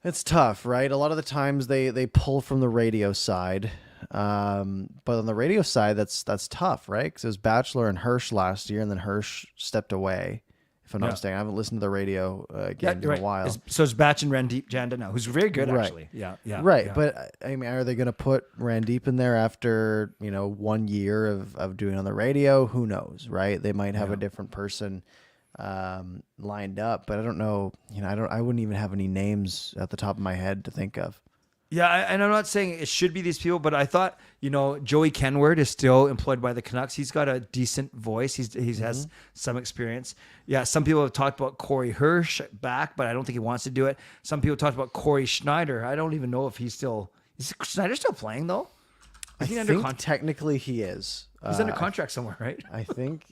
It's tough, right? A lot of the times they pull from the radio side, but on the radio side, that's tough, right? Because it was Batchelor and Hirsch last year, and then Hirsch stepped away. If I'm not mistaken, I haven't listened to the radio again in a while. So it's Batch and Randeep Janda now, who's very good, actually. Yeah. Right, yeah. but I mean, are they going to put Randeep in there after 1 year of doing on the radio? Who knows, right? They might have a different person lined up, but I don't know. I wouldn't even have any names at the top of my head to think of. Yeah, and I'm not saying it should be these people, but I thought, Joey Kenward is still employed by the Canucks. He's got a decent voice. He has some experience. Yeah, some people have talked about Corey Hirsch back, but I don't think he wants to do it. Some people talked about Corey Schneider. I don't even know if is Schneider still playing though? I think technically he is. He's under contract somewhere, right? I think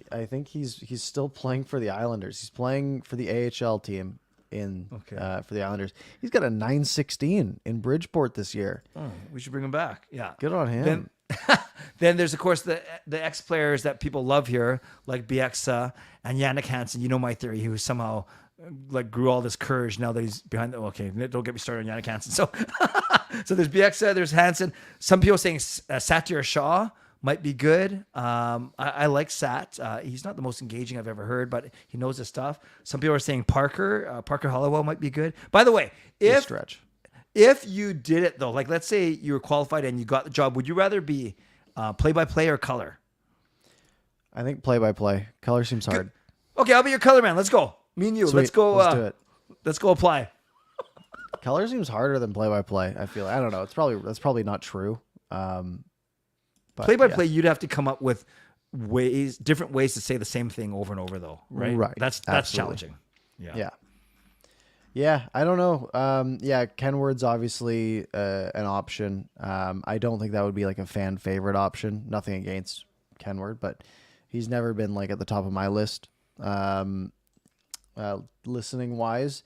he's still playing for the Islanders. He's playing for the AHL team for the Islanders. He's got a 916 in Bridgeport this year. Oh, we should bring him back. Yeah. Good on him. Then there's, of course, the ex-players that people love here, like Bieksa and Yannick Hansen. You know my theory. He was somehow grew all this courage now that he's behind the... Okay, don't get me started on Yannick Hansen. So there's Bieksa, there's Hansen. Some people saying Satyar Shah might be good. I like Sat. He's not the most engaging I've ever heard, but he knows his stuff. Some people are saying Parker Hollowell might be good. By the way, if you did it though, like let's say you were qualified and you got the job, would you rather be play-by-play or color? I think play-by-play. Color seems hard. Okay, I'll be your color man. Let's go. Me and you. Sweet. Let's go. Let's do it. Let's go apply. Color seems harder than play-by-play. I feel. I don't know. That's probably not true. Play-by-play, you'd have to come up with different ways to say the same thing over and over, though, right? Right. That's challenging. Yeah. I don't know. Kenward's obviously an option. I don't think that would be like a fan favorite option. Nothing against Kenward, but he's never been like at the top of my list. Listening wise,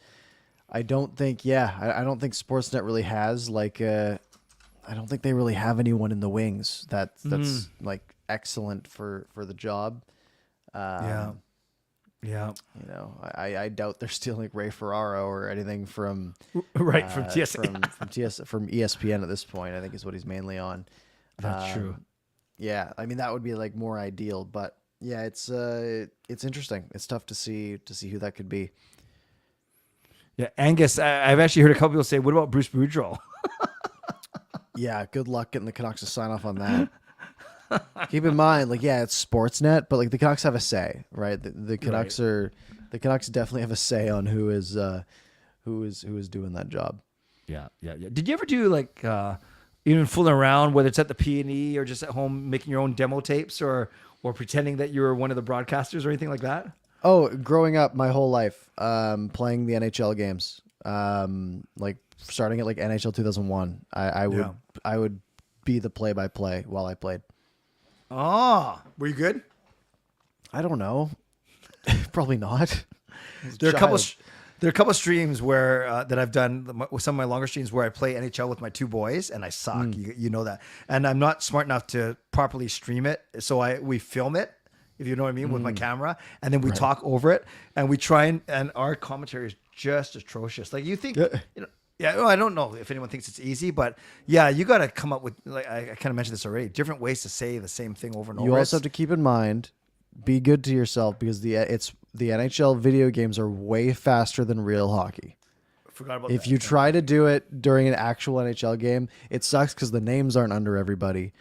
I don't think. I don't think Sportsnet really has like I don't think they really have anyone in the wings that's like excellent for the job. Yeah. You know, I doubt they're stealing Ray Ferraro or anything from Right. From TS. from ESPN at this point. I think is what he's mainly on. That's true. Yeah, I mean that would be like more ideal, but yeah, it's interesting. It's tough to see who that could be. Yeah. Angus, I've actually heard a couple people say, what about Bruce Boudreau? Yeah, good luck getting the Canucks to sign off on that. Keep in mind, like, yeah, it's Sportsnet, but like the Canucks have a say, right? The Canucks the Canucks definitely have a say on who is doing that job. Yeah. Did you ever do like even fooling around, whether it's at the P&E or just at home, making your own demo tapes or pretending that you were one of the broadcasters or anything like that? Oh, growing up my whole life, playing the NHL games, like starting at like NHL 2001, I would be the play-by-play while I played. Oh, were you good? I don't know. Probably not. There are a couple streams where that I've done with some of my longer streams where I play NHL with my two boys and I suck. You know that, and I'm not smart enough to properly stream it, so we film it, if you know what I mean, with my camera, and then we talk over it, and we try and our commentary is just atrocious. Like you think, you know. Yeah, well, I don't know if anyone thinks it's easy, but yeah, you got to come up with, like I kind of mentioned this already, different ways to say the same thing over and over. You also have to keep in mind, be good to yourself because the NHL video games are way faster than real hockey. Forgot about if you try to do it during an actual NHL game, it sucks because the names aren't under everybody.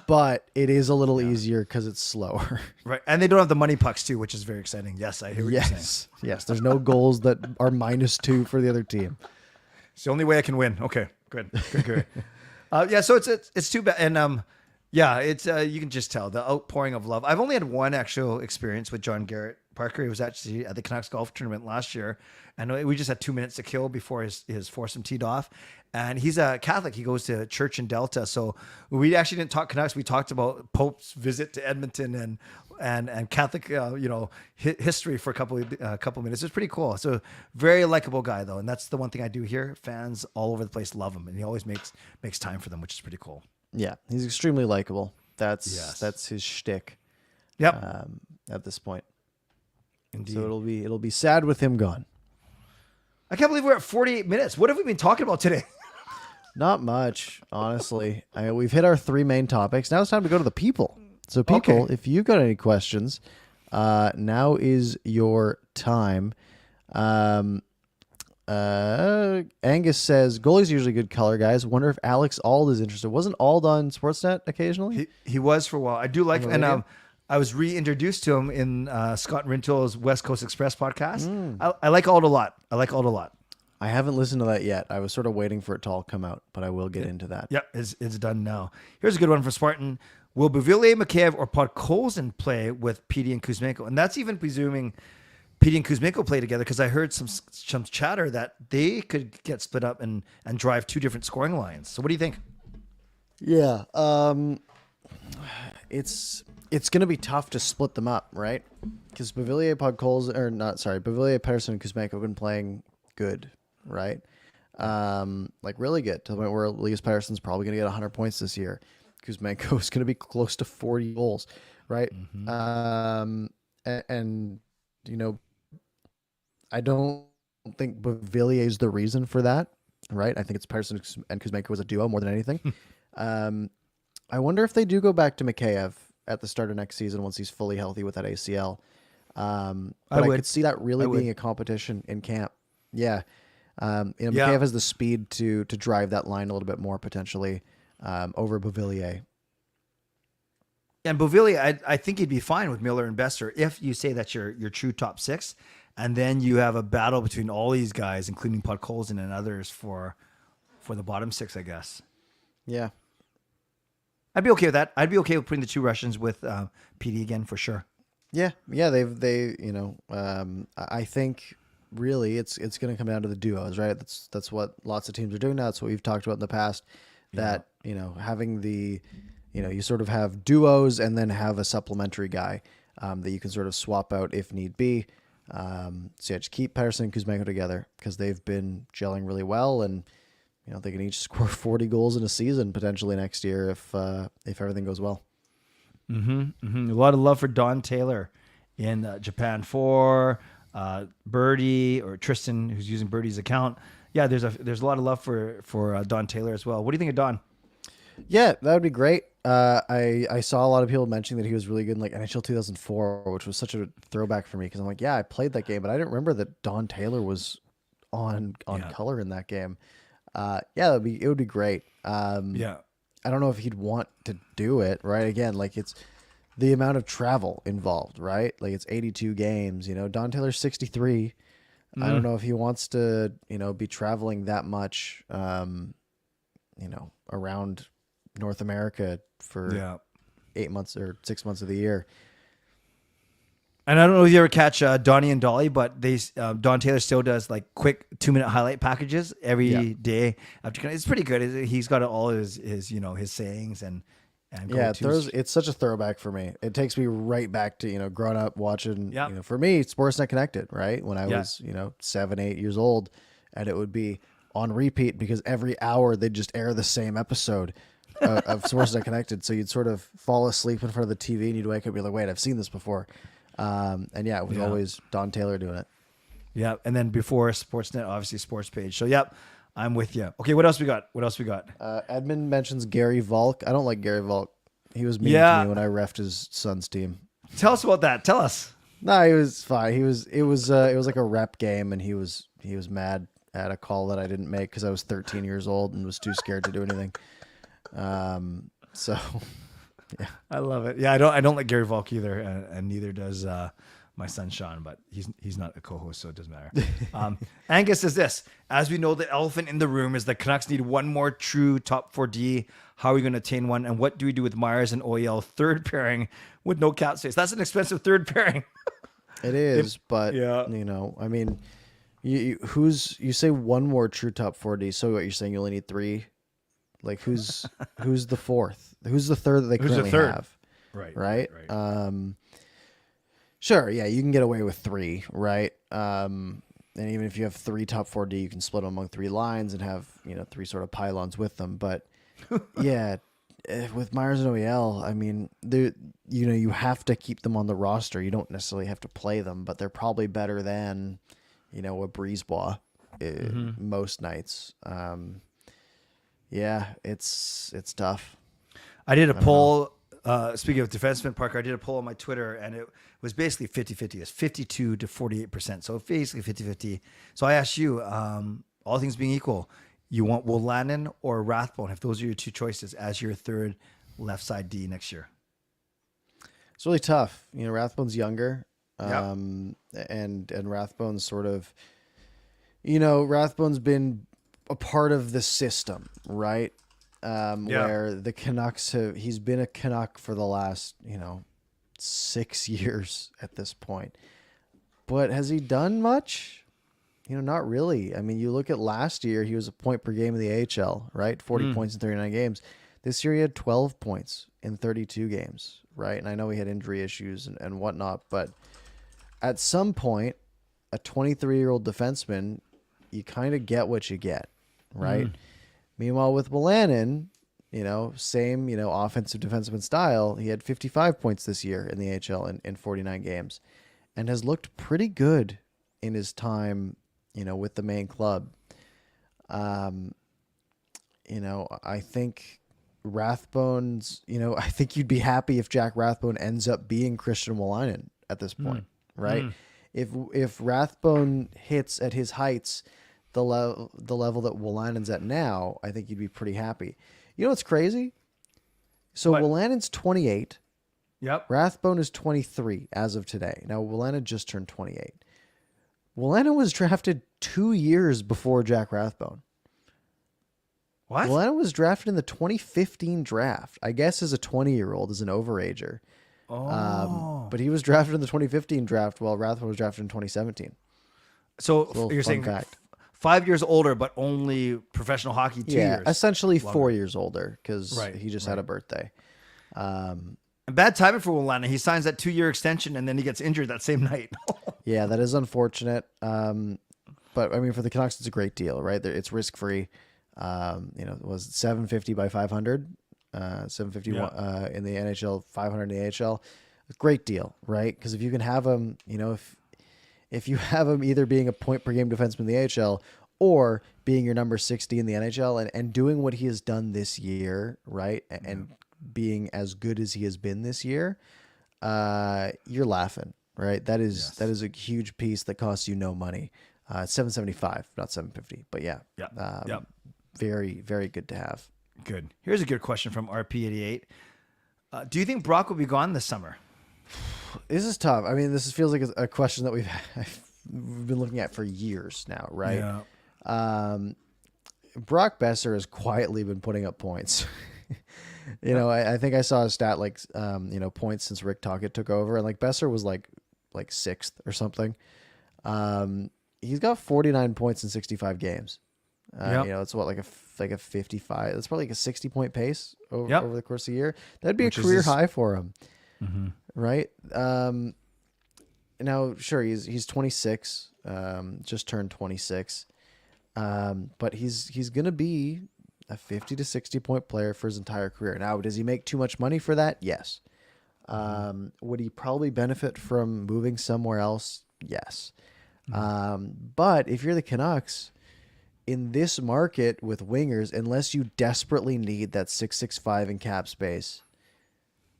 But it is a little easier because it's slower. Right. And they don't have the money pucks too, which is very exciting. Yes, I hear what you're saying. Yes, there's no goals that are -2 for the other team. It's the only way I can win. Okay, good. Yeah, so it's too bad. And yeah, it's you can just tell the outpouring of love. I've only had one actual experience with John Garrett Parker. He was actually at the Canucks golf tournament last year, and we just had 2 minutes to kill before his foursome teed off. And he's a Catholic. He goes to church in Delta. So we actually didn't talk Canucks. We talked about Pope's visit to Edmonton and Catholic, history for a couple minutes. It's pretty cool. So very likable guy though, and that's the one thing I do here. Fans all over the place love him, and he always makes time for them, which is pretty cool. Yeah, he's extremely likable. That's his shtick. Yep. At this point, indeed. So it'll be sad with him gone. I can't believe we're at 48 minutes. What have we been talking about today? Not much, honestly. We've hit our 3 main topics. Now it's time to go to the people. So people, if you've got any questions, now is your time. Angus says, goalie's usually good color, guys. Wonder if Alex Ald is interested. Wasn't Ald on Sportsnet occasionally? He was for a while. I do like, and I was reintroduced to him in Scott Rintoul's West Coast Express podcast. I like Ald a lot. I haven't listened to that yet. I was sort of waiting for it to all come out, but I will get into that. Yep, it's done now. Here's a good one for Spartan. Will Beauvillier, Mikheyev, or Podkolzin play with Petey and Kuzmenko? And that's even presuming Petey and Kuzmenko play together, because I heard some chatter that they could get split up and drive 2 different scoring lines. So what do you think? Yeah, it's going to be tough to split them up, right? Because Beauvillier, Pettersson, and Kuzmenko have been playing good, right? Like really good, to the point where Elias Pettersson's probably going to get 100 points this year. Kuzmenko is going to be close to 40 goals, right? Mm-hmm. And you know, I don't think Beauvillier is the reason for that, right? I think it's Pettersson and Kuzmenko as a duo more than anything. I wonder if they do go back to Mikheyev at the start of next season once he's fully healthy with that ACL. But I could see that really being a competition in camp. Yeah. Mikheyev has the speed to drive that line a little bit more potentially over Beauvillier. And Beauvillier, I think he'd be fine with Miller and Besser if you say that's your true top 6, and then you have a battle between all these guys, including Podkolzin and others for the bottom 6, I guess. Yeah. I'd be okay with that. I'd be okay with putting the 2 Russians with PD again for sure. Yeah. I think really it's going to come down to the duos, right? That's what lots of teams are doing now. That's what we've talked about in the past. That having the you sort of have duos and then have a supplementary guy that you can sort of swap out if need be. So just keep Pettersson and Kuzmenko together because they've been gelling really well, and they can each score 40 goals in a season potentially next year if everything goes well. Mm-hmm. A lot of love for Don Taylor in Japan for Birdie or Tristan, who's using Birdie's account. Yeah, there's a lot of love for Don Taylor as well. What do you think of Don? Yeah, that would be great. I saw a lot of people mentioning that he was really good in like NHL 2004, which was such a throwback for me because I'm like, yeah, I played that game, but I didn't remember that Don Taylor was on color in that game. Yeah, it would be great. Yeah. I don't know if he'd want to do it, right? Again, like it's the amount of travel involved, right? Like it's 82 games, Don Taylor's 63. I don't know if he wants to, be traveling that much, around North America for 8 months or 6 months of the year. And I don't know if you ever catch Donnie and Dolly, but Don Taylor still does like quick 2-minute highlight packages every day. It's pretty good. He's got all his sayings and it's such a throwback for me. It takes me right back to growing up watching. For me, Sportsnet Connected, right when I was 7, 8 years old, and it would be on repeat because every hour they'd just air the same episode of Sportsnet Connected. So you'd sort of fall asleep in front of the TV and you'd wake up and be like, wait, I've seen this before. It was always Don Taylor doing it. Yeah. And then before Sportsnet, obviously Sports Page. So, I'm with you. Okay. What else we got? Edmund mentions Gary Volk. I don't like Gary Volk. He was mean to me when I reffed his son's team. Tell us about that. Tell us. No, he was fine. It was like a rep game, and he was mad at a call that I didn't make because I was 13 years old and was too scared to do anything. So yeah, I love it. Yeah, I don't like Gary Volk either, and neither does my son Sean. But he's not a co-host, so it doesn't matter. Angus says this: as we know, the elephant in the room is the Canucks need one more true top 4D. How are we going to attain one? And what do we do with Myers and OEL third pairing with no cap space? That's an expensive third pairing. It is, but I mean, you say one more true top 4D. So what you're saying? You only need 3. Like who's the fourth? Who's the third that they currently have? Right. Sure. Yeah, you can get away with 3, right? And even if you have 3 top 4D, you can split them among 3 lines and have 3 sort of pylons with them. But yeah, with Myers and OEL, I mean, you have to keep them on the roster. You don't necessarily have to play them, but they're probably better than a Brisebois most nights. Yeah, it's tough. I did a poll. Speaking of defenseman, Parker, I did a poll on my Twitter, and it was basically 50-50. It's 52 to 48%. So basically 50-50. So I asked you, all things being equal, you want Wolanin or Rathbone, if those are your 2 choices, as your third left side D next year? It's really tough. Rathbone's younger, Yep. and Rathbone's sort of, Rathbone's been a part of the system, right? Where the Canucks he's been a Canuck for the last, 6 years at this point. But has he done much? Not really. I mean, you look at last year, he was a point per game in the AHL, right? 40 points in 39 games. This year he had 12 points in 32 games, right? And I know he had injury issues and whatnot, but at some point, a 23-year-old defenseman, you kind of get what you get, right? Meanwhile, with Wolanin, same, offensive defenseman style, he had 55 points this year in the AHL in 49 games and has looked pretty good in his time, with the main club. I think Rathbone's, I think you'd be happy if Jack Rathbone ends up being Christian Wolanin at this point, right? If Rathbone hits at his heights, the level that Wolanin's at now, I think you'd be pretty happy. You know what's crazy? So Wolanin's 28. Yep. Rathbone is 23 as of today. Now Wolanin just turned 28. Wolanin was drafted 2 years before Jack Rathbone. What? Wolanin was drafted in the 2015 draft. I guess as a 20-year-old, as an overager. Oh. But he was drafted in the 2015 draft while Rathbone was drafted in 2017. So you're saying fact. 5 years older, but only professional hockey 2 years. Essentially longer. 4 years older because he just had a birthday. Bad timing for Wolanin. He signs that 2-year extension and then he gets injured that same night. Yeah, that is unfortunate. But I mean, for the Canucks, it's a great deal, right? It's risk free. It was $750 by $500, $750 in the NHL, $500 in the AHL. great deal, right? Because if you can have him, if you have him either being a point per game defenseman in the AHL or being your number 60 in the NHL and doing what he has done this year, right? And being as good as he has been this year, you're laughing, right? That is a huge piece that costs you no money. It's $775, not $750, but yeah. Very, very good to have. Good. Here's a good question from RP88. Do you think Brock will be gone this summer? This is tough. I mean, feels like a question that we've been looking at for years now, right? Yeah. Brock Besser has quietly been putting up points. I think I saw a stat like, points since Rick Tocchet took over, and like Besser was like sixth or something. He's got 49 points in 65 games. It's what, like a 55. That's probably like a 60-point pace over the course of the year. That'd be a career high for him, right? Now, sure, he's 26, just turned 26, but he's gonna be a 50 to 60-point player for his entire career. Now, does he make too much money for that? Yes. Would he probably benefit from moving somewhere else? Yes. But if you're the Canucks, in this market with wingers, unless you desperately need that 665 in cap space,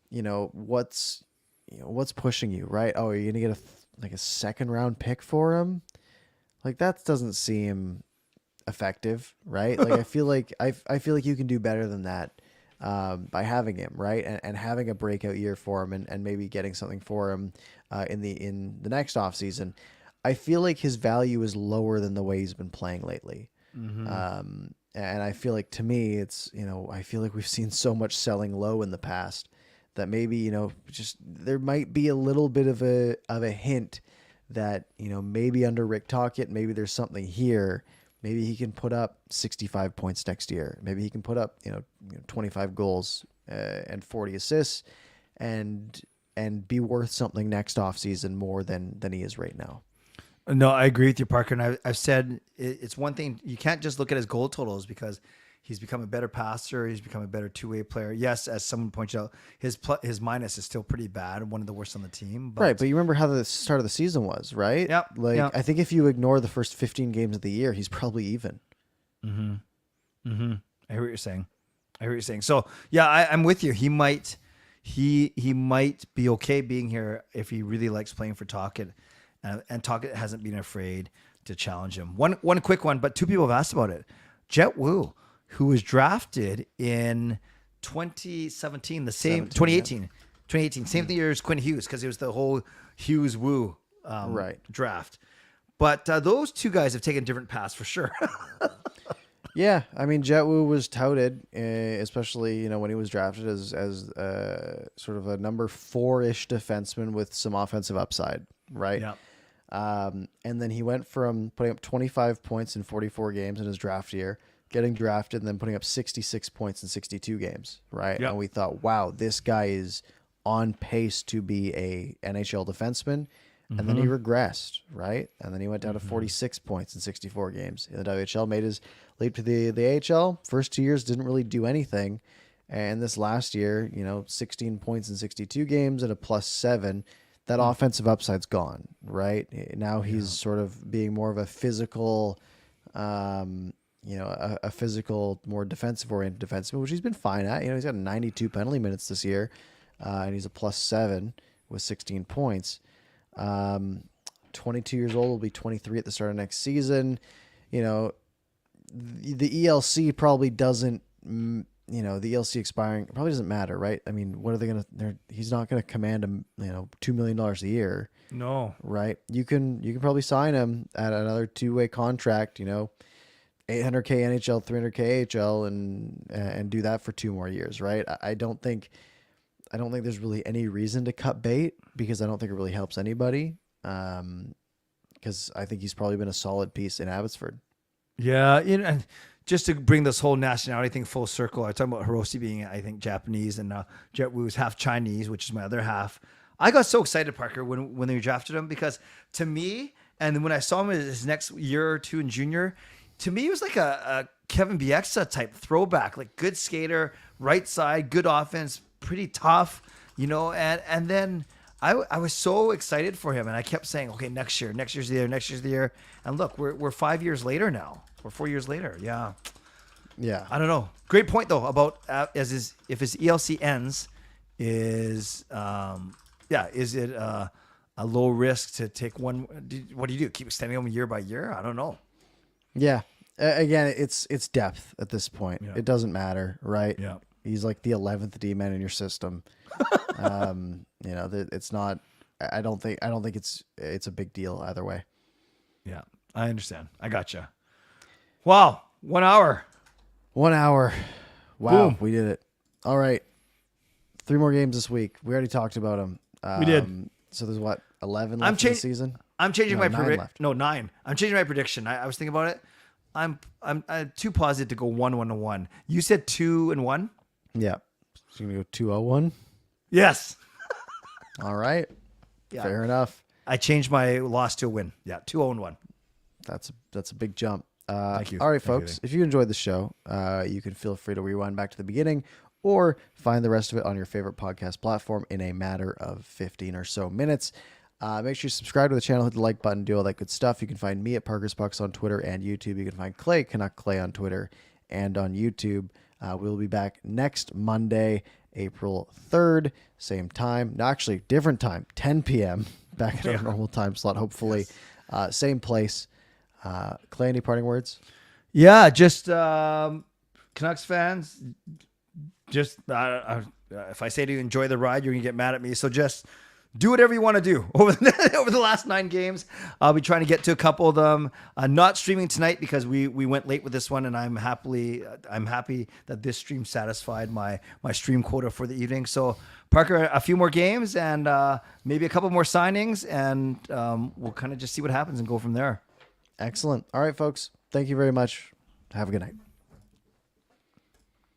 what's pushing you, right? Oh, are you gonna get a second round pick for him? Like, that doesn't seem effective, right? Like, I feel like you can do better than that by having him, right, and having a breakout year for him, and maybe getting something for him in the next offseason. I feel like his value is lower than the way he's been playing lately. And I feel like, to me, it's, I feel like we've seen so much selling low in the past that maybe, just there might be a little bit of a hint that, maybe under Rick Tocchet, maybe there's something here. Maybe he can put up 65 points next year. Maybe he can put up, 25 goals and 40 assists and be worth something next offseason more than he is right now. No, I agree with you, Parker. And I've said it's one thing. You can't just look at his goal totals, because he's become a better passer. He's become a better two-way player. Yes, as someone pointed out, his minus is still pretty bad, one of the worst on the team. But... Right, but you remember how the start of the season was, right? Yep. I think if you ignore the first 15 games of the year, he's probably even. I hear what you're saying. So, yeah, I'm with you. He might be okay being here if he really likes playing for Tocchet. And Tocchet hasn't been afraid to challenge him. One quick one, but two people have asked about it. Jet Wu, who was drafted in 2017, 2018, same year as Quinn Hughes, because it was the whole Hughes-Wu draft. But those two guys have taken different paths for sure. Yeah, I mean, Jet Wu was touted, especially when he was drafted as sort of a number 4-ish defenseman with some offensive upside, right? Yeah. And then he went from putting up 25 points in 44 games in his draft year, getting drafted, and then putting up 66 points in 62 games, right? Yep. And we thought, wow, this guy is on pace to be a NHL defenseman. And then he regressed, right? And then he went down to 46 points in 64 games in the WHL, made his leap to the AHL. First 2 years didn't really do anything. And this last year, 16 points in 62 games and a +7. That offensive upside's gone, right? Now he's sort of being more of a physical, a physical, more defensive-oriented defenseman, which he's been fine at. He's got 92 penalty minutes this year, and he's a +7 with 16 points. 22 years old, will be 23 at the start of next season. The ELC probably doesn't, the ELC expiring probably doesn't matter, right? I mean, what are they going to, he's not going to command $2 million a year. No. Right. You can probably sign him at another 2-way contract, $800K NHL, $300K AHL and do that for 2 more years. Right. I don't think there's really any reason to cut bait, because I don't think it really helps anybody. Because I think he's probably been a solid piece in Abbotsford. Yeah, and just to bring this whole nationality thing full circle, I was talking about Hirose being, I think, Japanese, and Jet Wu is half Chinese, which is my other half. I got so excited, Parker, when they drafted him, because to me, and when I saw him his next year or two in junior, to me, he was like a Kevin Bieksa type throwback, like good skater, right side, good offense, pretty tough, and then I was so excited for him, and I kept saying, okay, next year's the year. And look, we're 5 years later now. We're 4 years later. Yeah. Yeah. I don't know. Great point though about if his ELC ends, is it a low risk to take one? What do you do? Keep extending him year by year? I don't know. Yeah. Again, it's depth at this point. Yeah. It doesn't matter, right? Yeah. He's like the 11th D-man in your system. It's not. I don't think it's a big deal either way. Yeah, I understand. I gotcha. Wow, 1 hour. 1 hour. Wow, Boom. we did it. All right, 3 more games this week. We already talked about them. We did. So there's 11 left in the season. I'm changing my 9 prediction. left. No, 9. I'm changing my prediction. I was thinking about it. I'm too positive to go 1-1-1. You said 2-1. Yeah. So you're gonna go 2-0-1. Yes. All right. Yeah. Fair enough. I changed my loss to a win. Yeah, 2-0-1. That's a big jump. Thank you. All right, Thank you. folks. If you enjoyed the show, you can feel free to rewind back to the beginning or find the rest of it on your favorite podcast platform in a matter of 15 or so minutes. Make sure you subscribe to the channel, hit the like button, do all that good stuff. You can find me at ParkersPucks on Twitter and YouTube. You can find Clay, Canuck Clay on Twitter and on YouTube. We'll be back next Monday, April 3rd, same time. No, actually, different time, 10 p.m. back at our normal time slot, hopefully. Yes. Same place. Clay, any parting words? Yeah, just Canucks fans, just if I say to you, enjoy the ride, you're going to get mad at me. So just do whatever you want to do over the last 9 games. I'll be trying to get to a couple of them. Not streaming tonight because we went late with this one, and I'm happy that this stream satisfied my stream quota for the evening. So Parker, a few more games and maybe a couple more signings, and we'll kind of just see what happens and go from there. Excellent. All right, folks. Thank you very much. Have a good night.